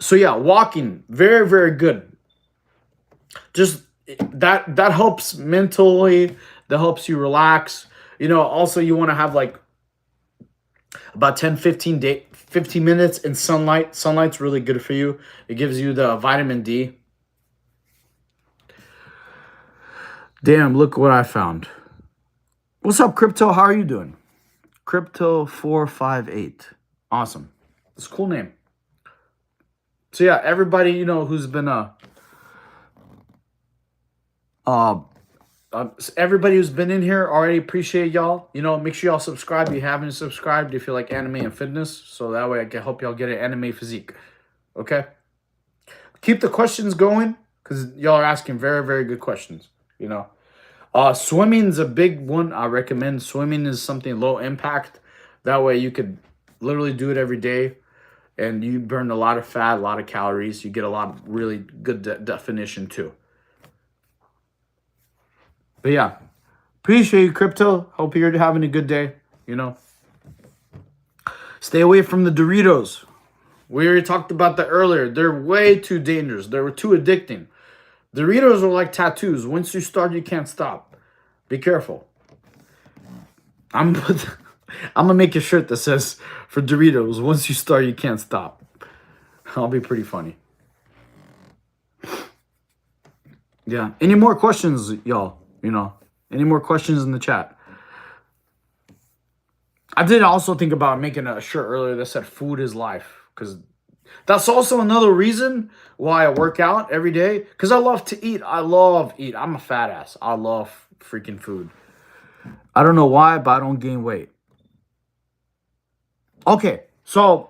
So yeah, walking, very, very good. Just that helps mentally, that helps you relax. You know, also you want to have like about 15 minutes in sunlight. Sunlight's really good for you. It gives you the vitamin D. Damn, look what I found. What's up, Crypto? How are you doing? Crypto458. Awesome. It's a cool name. So yeah, everybody, you know, who's been everybody who's been in here, already appreciate y'all. You know, make sure y'all subscribe if you haven't subscribed, if you like anime and fitness, so that way I can help y'all get an anime physique. Okay? Keep the questions going, because y'all are asking very, very good questions, you know. Swimming's a big one. I recommend swimming is something low impact. That way you could literally do it every day and you burn a lot of fat, a lot of calories. You get a lot of really good definition too. But yeah, appreciate you, Crypto. Hope you're having a good day. You know, stay away from the Doritos. We already talked about that earlier. They're way too dangerous. They were too addicting. Doritos are like tattoos. Once you start, you can't stop. Be careful. I'm gonna make a shirt that says for Doritos, once you start, you can't stop. I'll be pretty funny. Yeah. Any more questions, y'all? You know, any more questions in the chat? I did also think about making a shirt earlier that said food is life, because that's also another reason why I work out every day, because I love to eat. I love eat. I'm a fat ass. I love freaking food. I don't know why, but I don't gain weight. Okay, so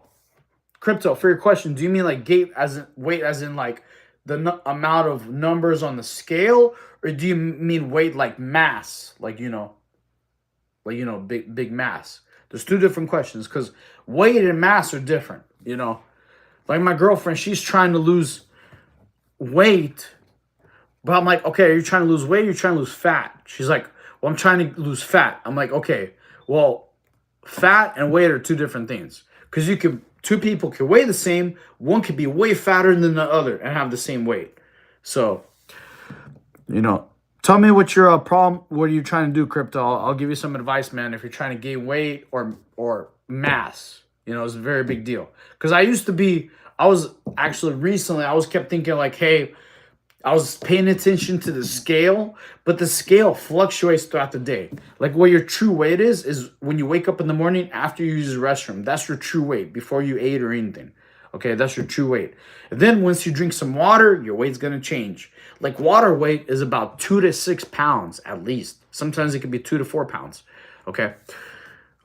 Crypto, for your question, do you mean like gait as in weight as in like the amount of numbers on the scale, or do you mean weight like mass, like big mass? There's two different questions, because weight and mass are different. Like my girlfriend, she's trying to lose weight, but I'm like, okay, are you trying to lose weight? Or are you trying to lose fat? She's like, well, I'm trying to lose fat. I'm like, okay, well, fat and weight are two different things, because two people can weigh the same. One could be way fatter than the other and have the same weight. So, tell me what your problem. What are you trying to do, Crypto? I'll give you some advice, man. If you're trying to gain weight or mass, it's a very big deal. Because I was actually recently, I was kept thinking like, hey, I was paying attention to the scale, but the scale fluctuates throughout the day. Like what your true weight is when you wake up in the morning after you use the restroom. That's your true weight before you ate or anything. Okay, that's your true weight. And then once you drink some water, your weight's gonna change. Like water weight is about 2 to 6 pounds at least. Sometimes it can be 2 to 4 pounds. Okay,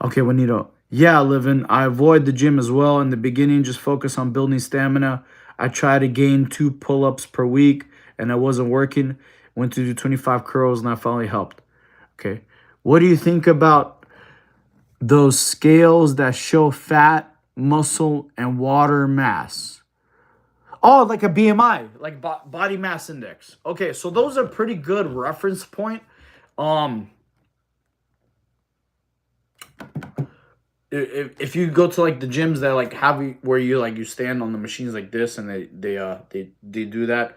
Juanito. Yeah, Livin. I avoid the gym as well. In the beginning, just focus on building stamina. I try to gain 2 pull-ups per week, and I wasn't working. Went to do 25 curls, and I finally helped. Okay. What do you think about those scales that show fat, muscle, and water mass? Oh, like a BMI, like body mass index. Okay, so those are pretty good reference point. If you go to like the gyms that like have you where you stand on the machines like this and they do that,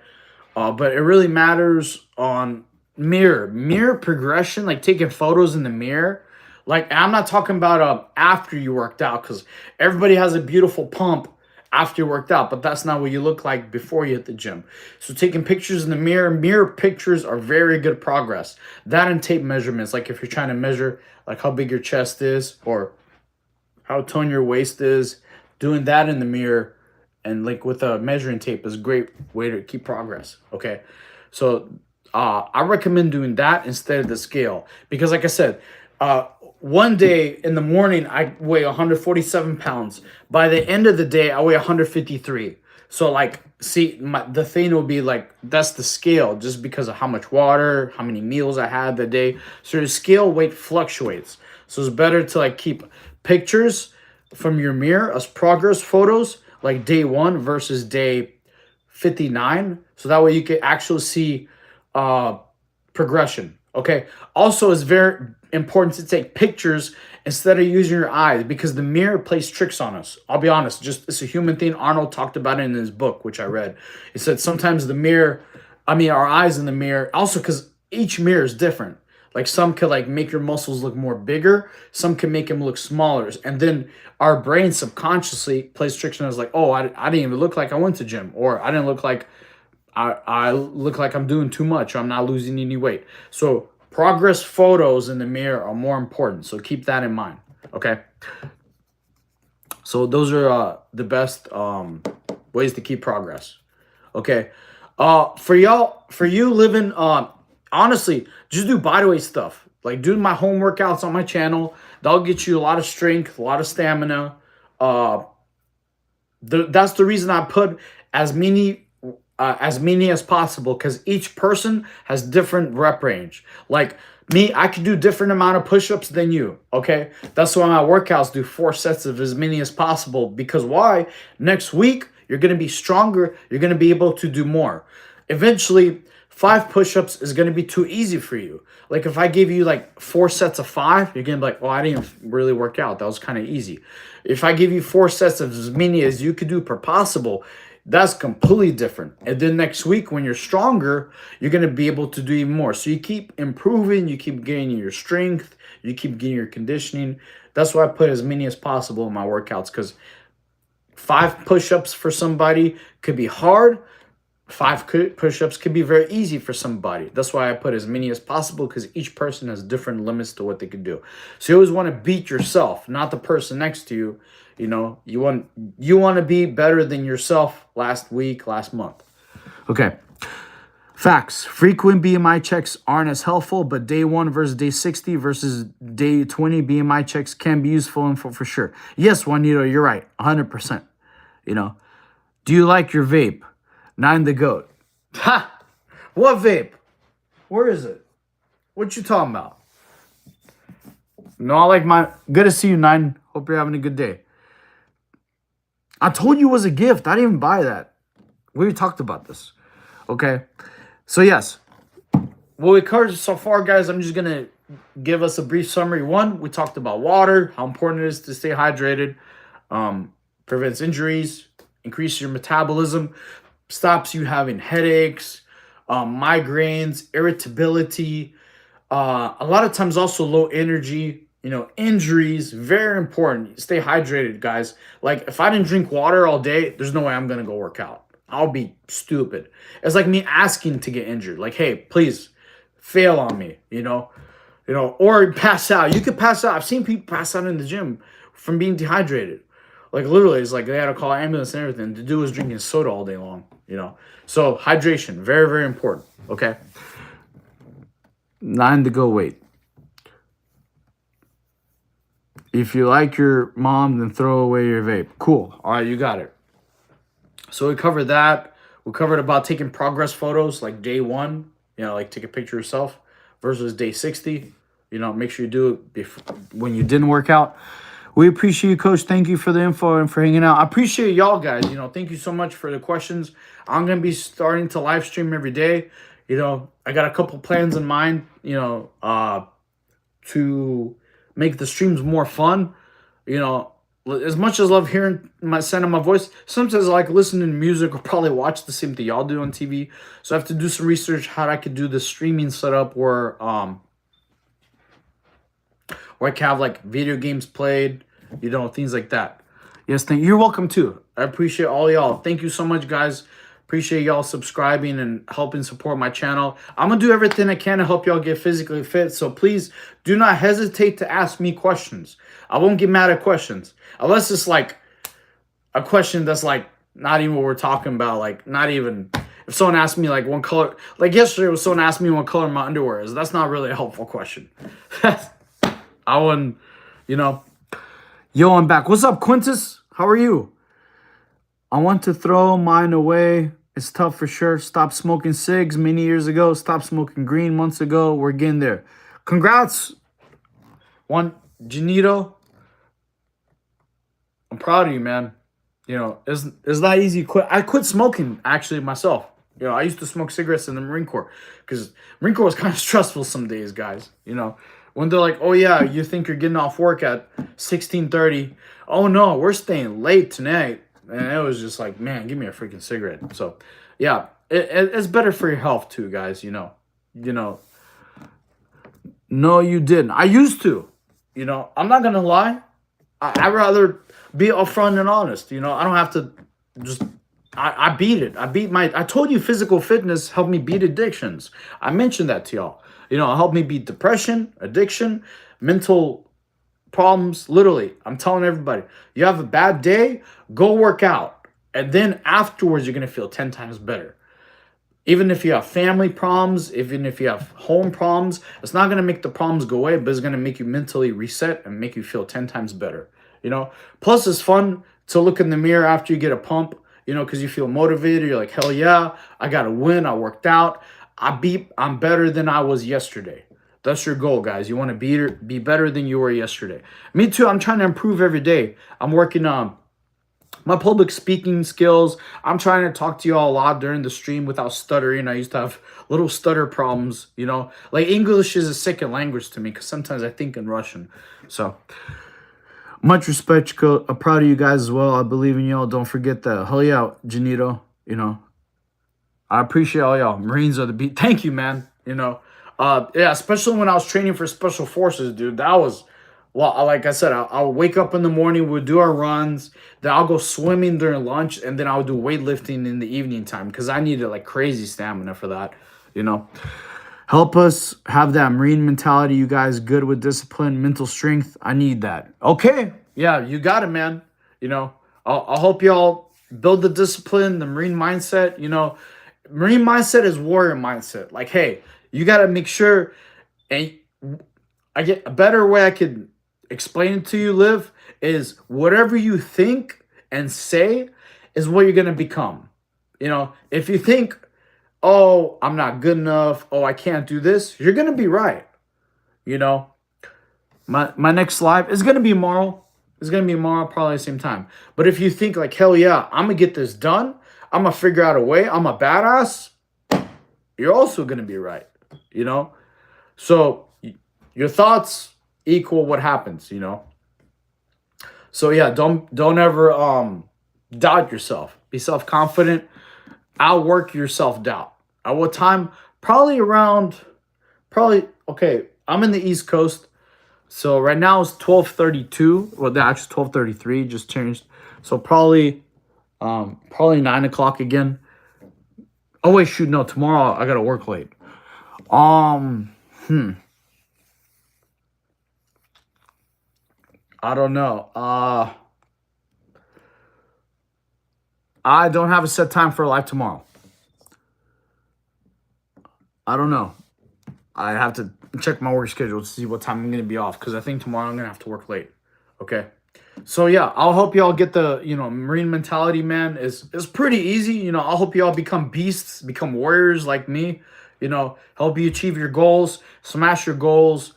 but it really matters on mirror progression, like taking photos in the mirror. Like I'm not talking about after you worked out, because everybody has a beautiful pump after you worked out, but that's not what you look like before you hit the gym. So taking pictures in the mirror pictures are very good progress. That and tape measurements, like if you're trying to measure like how big your chest is or how toned your waist is, doing that in the mirror and like with a measuring tape is a great way to keep progress. Okay, so I recommend doing that instead of the scale, because like I said, one day in the morning I weigh 147 pounds. By the end of the day I weigh 153. So like, see, the thing will be like, that's the scale just because of how much water, how many meals I had that day. So the scale weight fluctuates. So it's better to like keep pictures from your mirror as progress photos, like day 1 versus day 59. So that way you can actually see progression. Okay. Also, it's very important to take pictures instead of using your eyes, because the mirror plays tricks on us. I'll be honest, it's a human thing. Arnold talked about it in his book, which I read. He said sometimes our eyes in the mirror, also because each mirror is different. Like some could like make your muscles look more bigger, some can make them look smaller, and then our brain subconsciously plays tricks on us, like, oh, I didn't even look like I went to gym, or I didn't look like I look like I'm doing too much, or I'm not losing any weight. So progress photos in the mirror are more important. So keep that in mind. Okay. So those are the best ways to keep progress. Okay. For you living, honestly, just do body weight stuff. Like do my home workouts on my channel. That'll get you a lot of strength, a lot of stamina. That's the reason I put as many as many as possible because each person has different rep range. Like me, I can do different amount of push-ups than you, okay? That's why my workouts do 4 sets of as many as possible because why? Next week, you're going to be stronger. You're going to be able to do more. Eventually, 5 push-ups is going to be too easy for you. Like if I give you like 4 sets of 5, you're going to be like, oh, I didn't really work out. That was kind of easy. If I give you 4 sets of as many as you could do per possible, that's completely different. And then next week, when you're stronger, you're going to be able to do even more. So you keep improving, you keep gaining your strength, you keep getting your conditioning. That's why I put as many as possible in my workouts because 5 push-ups for somebody could be hard. 5 push-ups could be very easy for somebody. That's why I put as many as possible because each person has different limits to what they could do. So you always want to beat yourself, not the person next to you. You know, you want to be better than yourself last week, last month. Okay. Facts. Frequent BMI checks aren't as helpful, but day 1 versus day 60 versus day 20 BMI checks can be useful and for sure. Yes, Juanito, you're right. 100%. You know, do you like your vape? 9 the goat. Ha! What vape? Where is it? What you talking about? No, I like my... Good to see you, 9. Hope you're having a good day. I told you it was a gift. I didn't even buy that. We already talked about this. Okay? So, yes. What we covered so far, guys, I'm just going to give us a brief summary. 1, we talked about water, how important it is to stay hydrated, prevents injuries, increases your metabolism, stops you having headaches, migraines, irritability, a lot of times also low energy, you know, injuries. Very important. Stay hydrated, guys. Like if I didn't drink water all day, there's no way I'm gonna go work out. I'll be stupid. It's like me asking to get injured. Like, hey, please fail on me, you know, or pass out. You could pass out. I've seen people pass out in the gym from being dehydrated. Like literally, it's like they had to call an ambulance and everything. The dude was drinking soda all day long, you know. So hydration, very, very important. Okay. 9 to go. Wait. If you like your mom, then throw away your vape. Cool. All right, you got it. So we covered that. We covered about taking progress photos, like day 1. You know, like take a picture of yourself versus day 60. You know, make sure you do it when you didn't work out. We appreciate you, Coach. Thank you for the info and for hanging out. I appreciate y'all, guys. You know, thank you so much for the questions. I'm going to be starting to live stream every day. You know, I got a couple plans in mind, you know, to make the streams more fun. You know, as much as I love hearing my sound of my voice, sometimes I like listening to music or probably watch the same thing y'all do on TV. So I have to do some research how I could do the streaming setup where I can have like video games played, you know, things like that. Yes, you're welcome too. I appreciate all y'all. Thank you so much, guys. Appreciate y'all subscribing and helping support my channel. I'm going to do everything I can to help y'all get physically fit. So please do not hesitate to ask me questions. I won't get mad at questions. Unless it's like a question that's like not even what we're talking about. Like not even if someone asked me like what color. Like yesterday was someone asked me what color my underwear is. That's not really a helpful question. I wouldn't, you know. Yo, I'm back. What's up, Quintus? How are you? I want to throw mine away. It's tough for sure. Stopped smoking cigs many years ago. Stopped smoking green months ago. We're getting there. Congrats, Janito. I'm proud of you, man. You know, it's not easy to quit. I quit smoking, actually, myself. You know, I used to smoke cigarettes in the Marine Corps because Marine Corps was kind of stressful some days, guys. You know, when they're like, oh, yeah, you think you're getting off work at 16:30. Oh, no, we're staying late tonight. And it was just like, man, give me a freaking cigarette. So, yeah, it's better for your health too, guys. You know. No, you didn't. I used to. You know, I'm not gonna lie. I'd rather be upfront and honest. You know, I don't have to just. I beat it. I told you physical fitness helped me beat addictions. I mentioned that to y'all. You know, it helped me beat depression, addiction, mental problems. Literally, I'm telling everybody, you have a bad day, go work out, and then afterwards you're gonna feel 10 times better. Even if you have family problems, even if you have home problems, it's not gonna make the problems go away, but it's gonna make you mentally reset and make you feel 10 times better. You know, plus it's fun to look in the mirror after you get a pump. because you feel motivated. You're like, hell yeah, I got to win. I worked out. I'm better than I was yesterday. That's your goal, guys. You want to be better than you were yesterday. Me too. I'm trying to improve every day. I'm working on my public speaking skills. I'm trying to talk to you all a lot during the stream without stuttering. I used to have little stutter problems, Like English is a second language to me because sometimes I think in Russian. So much respect, Chico. I'm proud of you guys as well. I believe in y'all. Don't forget that. Hell yeah, Janito. I appreciate all y'all. Marines are the beat. Thank you, man. Yeah, especially when I was training for special forces, dude. That was, well, like I said, I'll wake up in the morning, we'll do our runs, then I'll go swimming during lunch, and then I'll do weightlifting in the evening time because I needed like crazy stamina for that, Help us have that Marine mentality, you guys. Good with discipline, mental strength. I need that. Okay. Yeah, you got it, man. I'll help y'all build the discipline, the Marine mindset. Marine mindset is warrior mindset. Like, hey, you got to make sure, and I get a better way I could explain it to you, Liv, is whatever you think and say is what you're going to become. If you think, oh, I'm not good enough, oh, I can't do this, you're going to be right. My next live is going to be tomorrow. It's going to be tomorrow, probably at the same time. But if you think like, hell yeah, I'm going to get this done, I'm going to figure out a way, I'm a badass, you're also going to be right, So your thoughts equal what happens, So yeah, don't ever doubt yourself. Be self-confident. Outwork your self-doubt. At what time? Probably, okay, I'm in the East Coast. So right now it's 12:32. Well, actually 12:33 just changed. So probably 9 o'clock again. Oh wait, shoot, no, tomorrow I gotta work late. I don't know. I don't have a set time for live tomorrow. I don't know. I have to check my work schedule to see what time I'm going to be off because I think tomorrow I'm going to have to work late. Okay. So yeah, I'll help y'all get the, Marine mentality, man. It's pretty easy. I'll help y'all become beasts, become warriors like me, help you achieve your goals, smash your goals,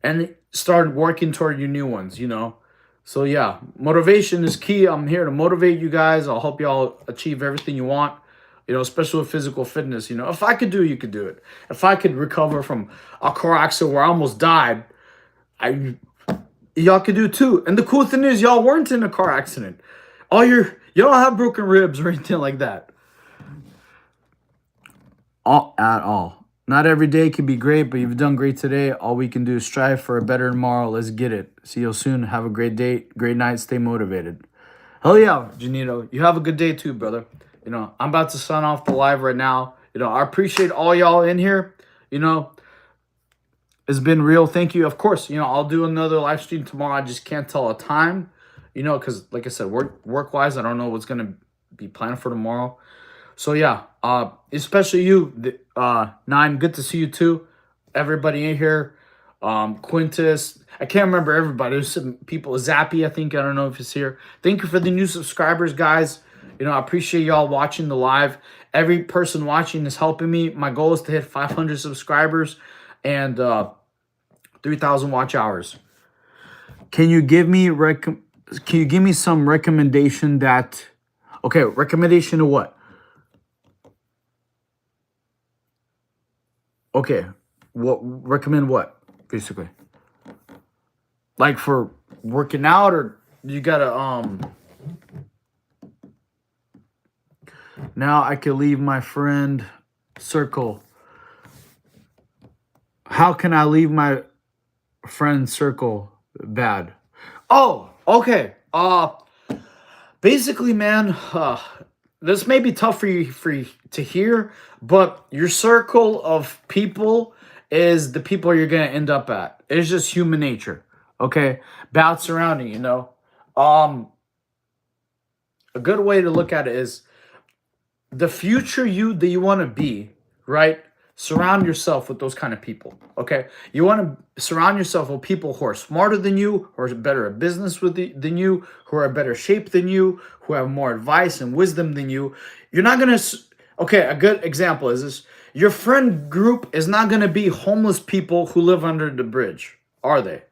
and start working toward your new ones, So yeah, motivation is key. I'm here to motivate you guys. I'll help y'all achieve everything you want, especially with physical fitness. If I could do it, you could do it. If I could recover from a car accident where I almost died, y'all could do it too. And the cool thing is y'all weren't in a car accident. You don't have broken ribs or anything like that. At all. Not every day can be great, but you've done great today. All we can do is strive for a better tomorrow. Let's get it. See you soon. Have a great day, great night. Stay motivated. Hell yeah, Janito. You have a good day too, brother. I'm about to sign off the live right now. I appreciate all y'all in here. It's been real. Thank you. Of course, I'll do another live stream tomorrow. I just can't tell a time, because like I said, work-wise, I don't know what's going to be planned for tomorrow. So yeah, especially you, Nine, good to see you too. Everybody in here, Quintus, I can't remember everybody. There's some people, Zappy, I don't know if it's here. Thank you for the new subscribers, guys. I appreciate y'all watching the live. Every person watching is helping me. My goal is to hit 500 subscribers and 3,000 watch hours. Can you give me some recommendation recommendation to what? Okay, recommend what, basically? Like for working out, or you gotta, now I can leave my friend circle. How can I leave my friend circle bad? Oh, okay. Basically, man, this may be tough for you to hear, but your circle of people is the people you're going to end up at. It's just human nature, okay? Bad surrounding, A good way to look at it is the future you that you want to be, right? surround yourself with those kind of people. Okay, you want to surround yourself with people who are smarter than you, who are better at business than you, who are in better shape than you, who have more advice and wisdom than you. You're not gonna. Okay, a good example is this: your friend group is not gonna be homeless people who live under the bridge, are they?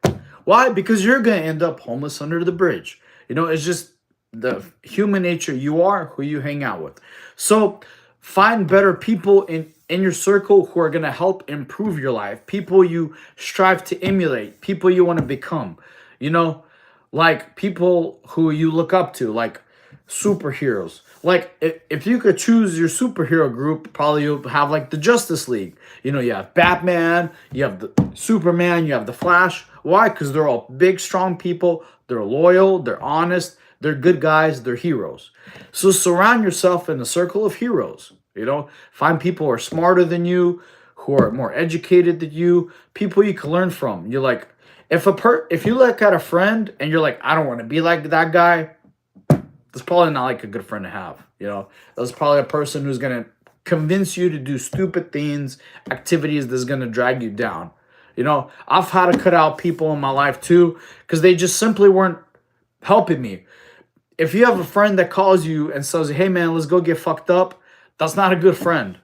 Why? Because you're gonna end up homeless under the bridge. It's just the human nature. You are who you hang out with. So find better people in your circle who are going to help improve your life, people you strive to emulate, people you want to become, like people who you look up to, like superheroes. Like if you could choose your superhero group, probably you'll have like the Justice League. You have Batman, you have the Superman, you have the Flash. Why? Because they're all big, strong people. They're loyal, they're honest, they're good guys, they're heroes. So surround yourself in a circle of heroes. Find people who are smarter than you, who are more educated than you, people you can learn from. You're like, if you look at a friend and you're like, I don't want to be like that guy, that's probably not like a good friend to have. That's probably a person who's gonna convince you to do stupid things, activities that's gonna drag you down. I've had to cut out people in my life too, because they just simply weren't helping me. If you have a friend that calls you and says, hey man, let's go get fucked up, that's not a good friend.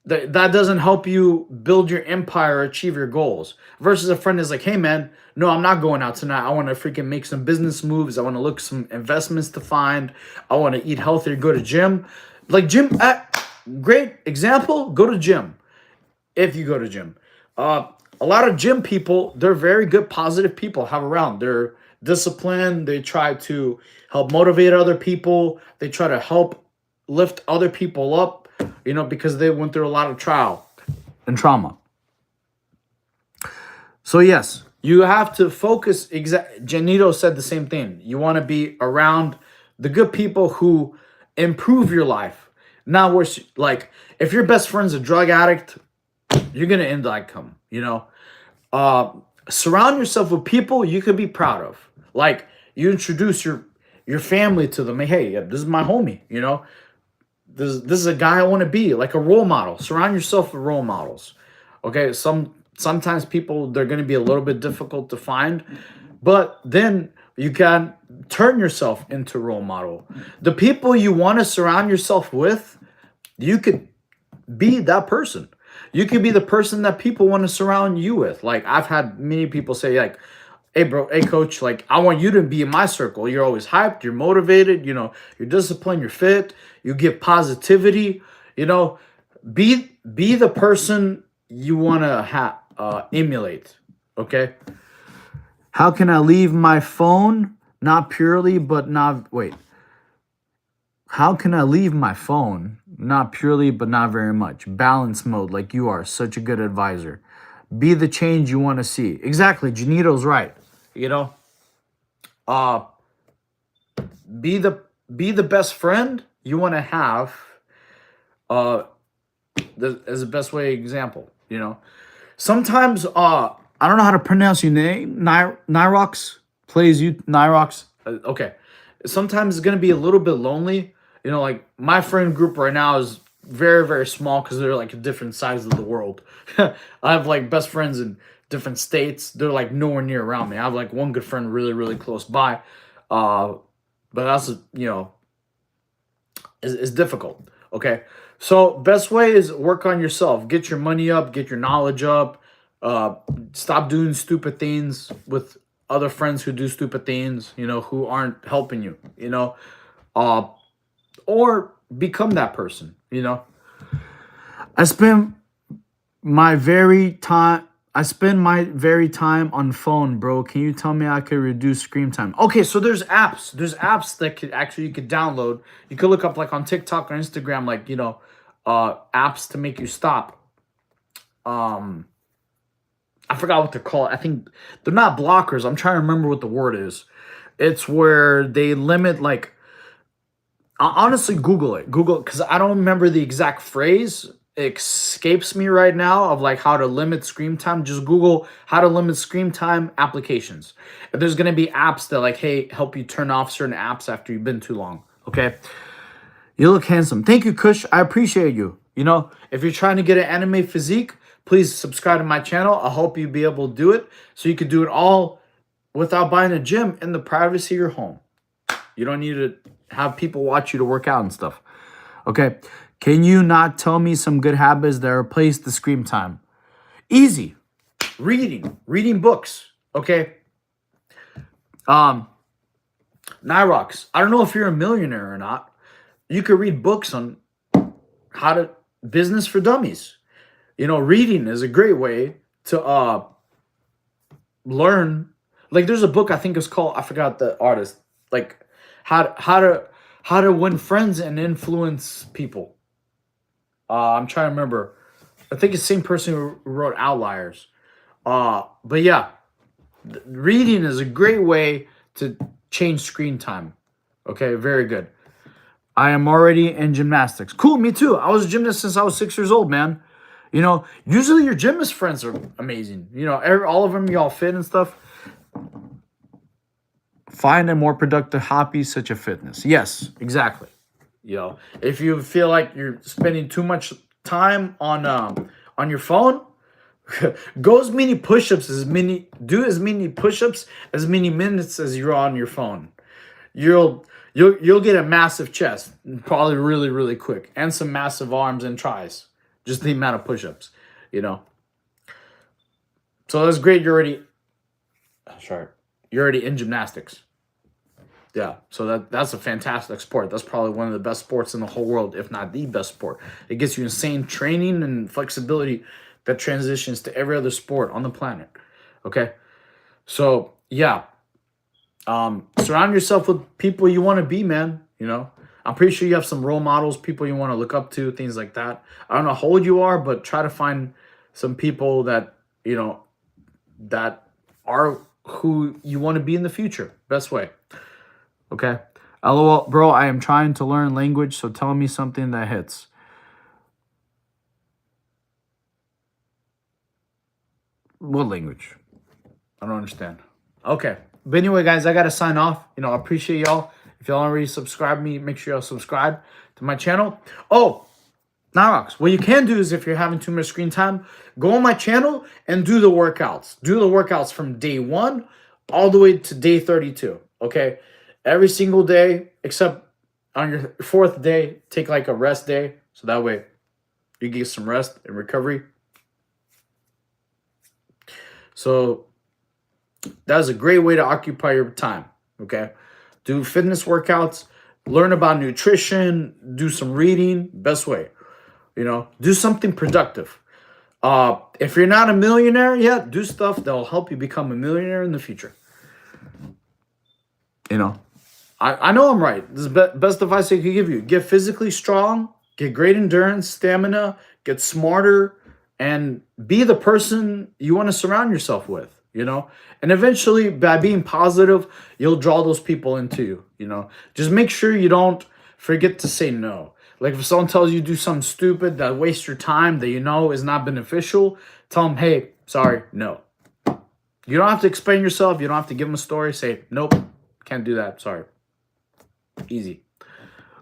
That doesn't help you build your empire or achieve your goals. Versus a friend is like, hey man, no, I'm not going out tonight. I want to freaking make some business moves. I want to look some investments to find. I want to eat healthier, go to gym. Like gym, great example, go to gym. If you go to gym. A lot of gym people, they're very good, positive people to have around. They're disciplined. They try to help motivate other people. They try to help lift other people up, because they went through a lot of trial and trauma. So yes, you have to focus. Janito said the same thing. You want to be around the good people who improve your life. Not where, like, if your best friend's a drug addict, you're going to end like him, surround yourself with people you could be proud of. Like, you introduce your family to them. Hey, this is my homie, This is a guy I want to be, like a role model. Surround yourself with role models. Okay, sometimes people, they're going to be a little bit difficult to find, but then you can turn yourself into a role model. The people you want to surround yourself with, you could be that person. You could be the person that people want to surround you with. Like, I've had many people say, like, hey bro, hey coach, like, I want you to be in my circle. You're always hyped, you're motivated, you're disciplined, you're fit, you give positivity, be the person you want to emulate. Okay. How can I leave my phone? Not purely, but not, wait. How can I leave my phone? Not purely, but not very much. Balance mode, like you are such a good advisor. Be the change you want to see. Exactly. Janito's right. Be the best friend you want to have. As the best way example. Sometimes I don't know how to pronounce your name. Nyrox plays you. Nyrox. Okay. Sometimes it's gonna be a little bit lonely. Like my friend group right now is very, very small because they're like different sides of the world. I have like best friends in different states. They're like nowhere near around me. I have like one good friend really, really close by. But that's, is difficult. Okay. So best way is work on yourself. Get your money up, get your knowledge up. Stop doing stupid things with other friends who do stupid things, who aren't helping you, or become that person, I spend my very time on phone, bro. Can you tell me I could reduce screen time? Okay, so there's apps. There's apps that you could download. You could look up like on TikTok or Instagram, like, apps to make you stop. I forgot what they're called. I think they're not blockers. I'm trying to remember what the word is. It's where they limit, like, honestly, Google it. Because I don't remember the exact phrase. It escapes me right now of like how to limit screen time. Just Google how to limit screen time applications. And there's going to be apps that like, hey, help you turn off certain apps after you've been too long. Okay. You look handsome. Thank you, Kush. I appreciate you. You know, if you're trying to get an anime physique, please subscribe to my channel. I'll help you be able to do it so you can do it all without buying a gym in the privacy of your home. You don't need to have people watch you to work out and stuff. Okay. Can you not tell me some good habits that replace the screen time? Easy. Reading books. Okay. Nyrox, I don't know if you're a millionaire or not. You could read books on how to business for dummies. You know, reading is a great way to learn. Like there's a book I think it's called, I forgot the artist, like how to win friends and influence people. I'm trying to remember. I think it's the same person who wrote Outliers. But yeah, reading is a great way to change screen time. Okay, very good. I am already in gymnastics. Cool, me too. I was a gymnast since I was 6 years old, man. You know, usually your gymnast friends are amazing. You know, all of them, y'all fit and stuff. Find a more productive hobby such as fitness. Yes, exactly. You know, if you feel like you're spending too much time on your phone, do as many push-ups as many minutes as you're on your phone. You'll get a massive chest, probably really quick, and some massive arms and tries. Just the amount of push-ups, you know. So that's great. You're already in gymnastics. Yeah, so that's a fantastic sport. That's probably one of the best sports in the whole world, if not the best sport. It gives you insane training and flexibility that transitions to every other sport on the planet. Okay, so yeah, surround yourself with people you want to be, man. You know, I'm pretty sure you have some role models, people you want to look up to, things like that. I don't know how old you are, but try to find some people that, you know, that are who you want to be in the future. Best way. Okay. LOL, bro, I am trying to learn language, so tell me something that hits. What language? I don't understand. Okay. But anyway, guys, I got to sign off. You know, I appreciate y'all. If y'all already subscribed me, make sure y'all subscribe to my channel. Oh, Nyrox, what you can do is if you're having too much screen time, go on my channel and do the workouts. Do the workouts from day 1 all the way to day 32. Okay? Every single day, except on your 4th day, take like a rest day. So that way you get some rest and recovery. So that's a great way to occupy your time. Okay? Do fitness workouts, learn about nutrition, do some reading, best way. You know, do something productive. If you're not a millionaire yet, do stuff that'll help you become a millionaire in the future. You know, I know I'm right. This is best advice I could give you. Get physically strong, get great endurance, stamina, get smarter, and be the person you want to surround yourself with, you know? And eventually, by being positive, you'll draw those people into you, you know? Just make sure you don't forget to say no. Like if someone tells you to do something stupid that wastes your time that you know is not beneficial, tell them, hey, sorry, no. You don't have to explain yourself. You don't have to give them a story. Say, nope, can't do that. Sorry. Easy.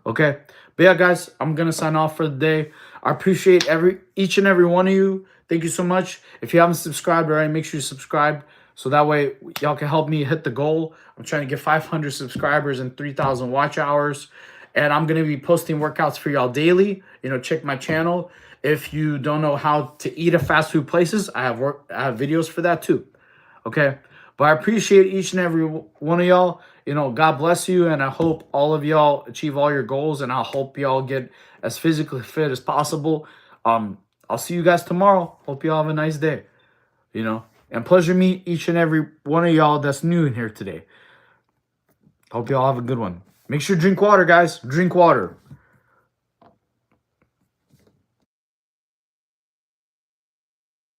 Okay. But yeah, guys, I'm going to sign off for the day. I appreciate each and every one of you. Thank you so much. If you haven't subscribed already, make sure you subscribe. So that way y'all can help me hit the goal. I'm trying to get 500 subscribers and 3,000 watch hours. And I'm going to be posting workouts for y'all daily. You know, check my channel. If you don't know how to eat at fast food places, I have videos for that too. Okay. But I appreciate each and every one of y'all. You know, God bless you. And I hope all of y'all achieve all your goals. And I hope y'all get as physically fit as possible. I'll see you guys tomorrow. Hope y'all have a nice day. You know, and pleasure meet each and every one of y'all that's new in here today. Hope y'all have a good one. Make sure to drink water, guys. Drink water.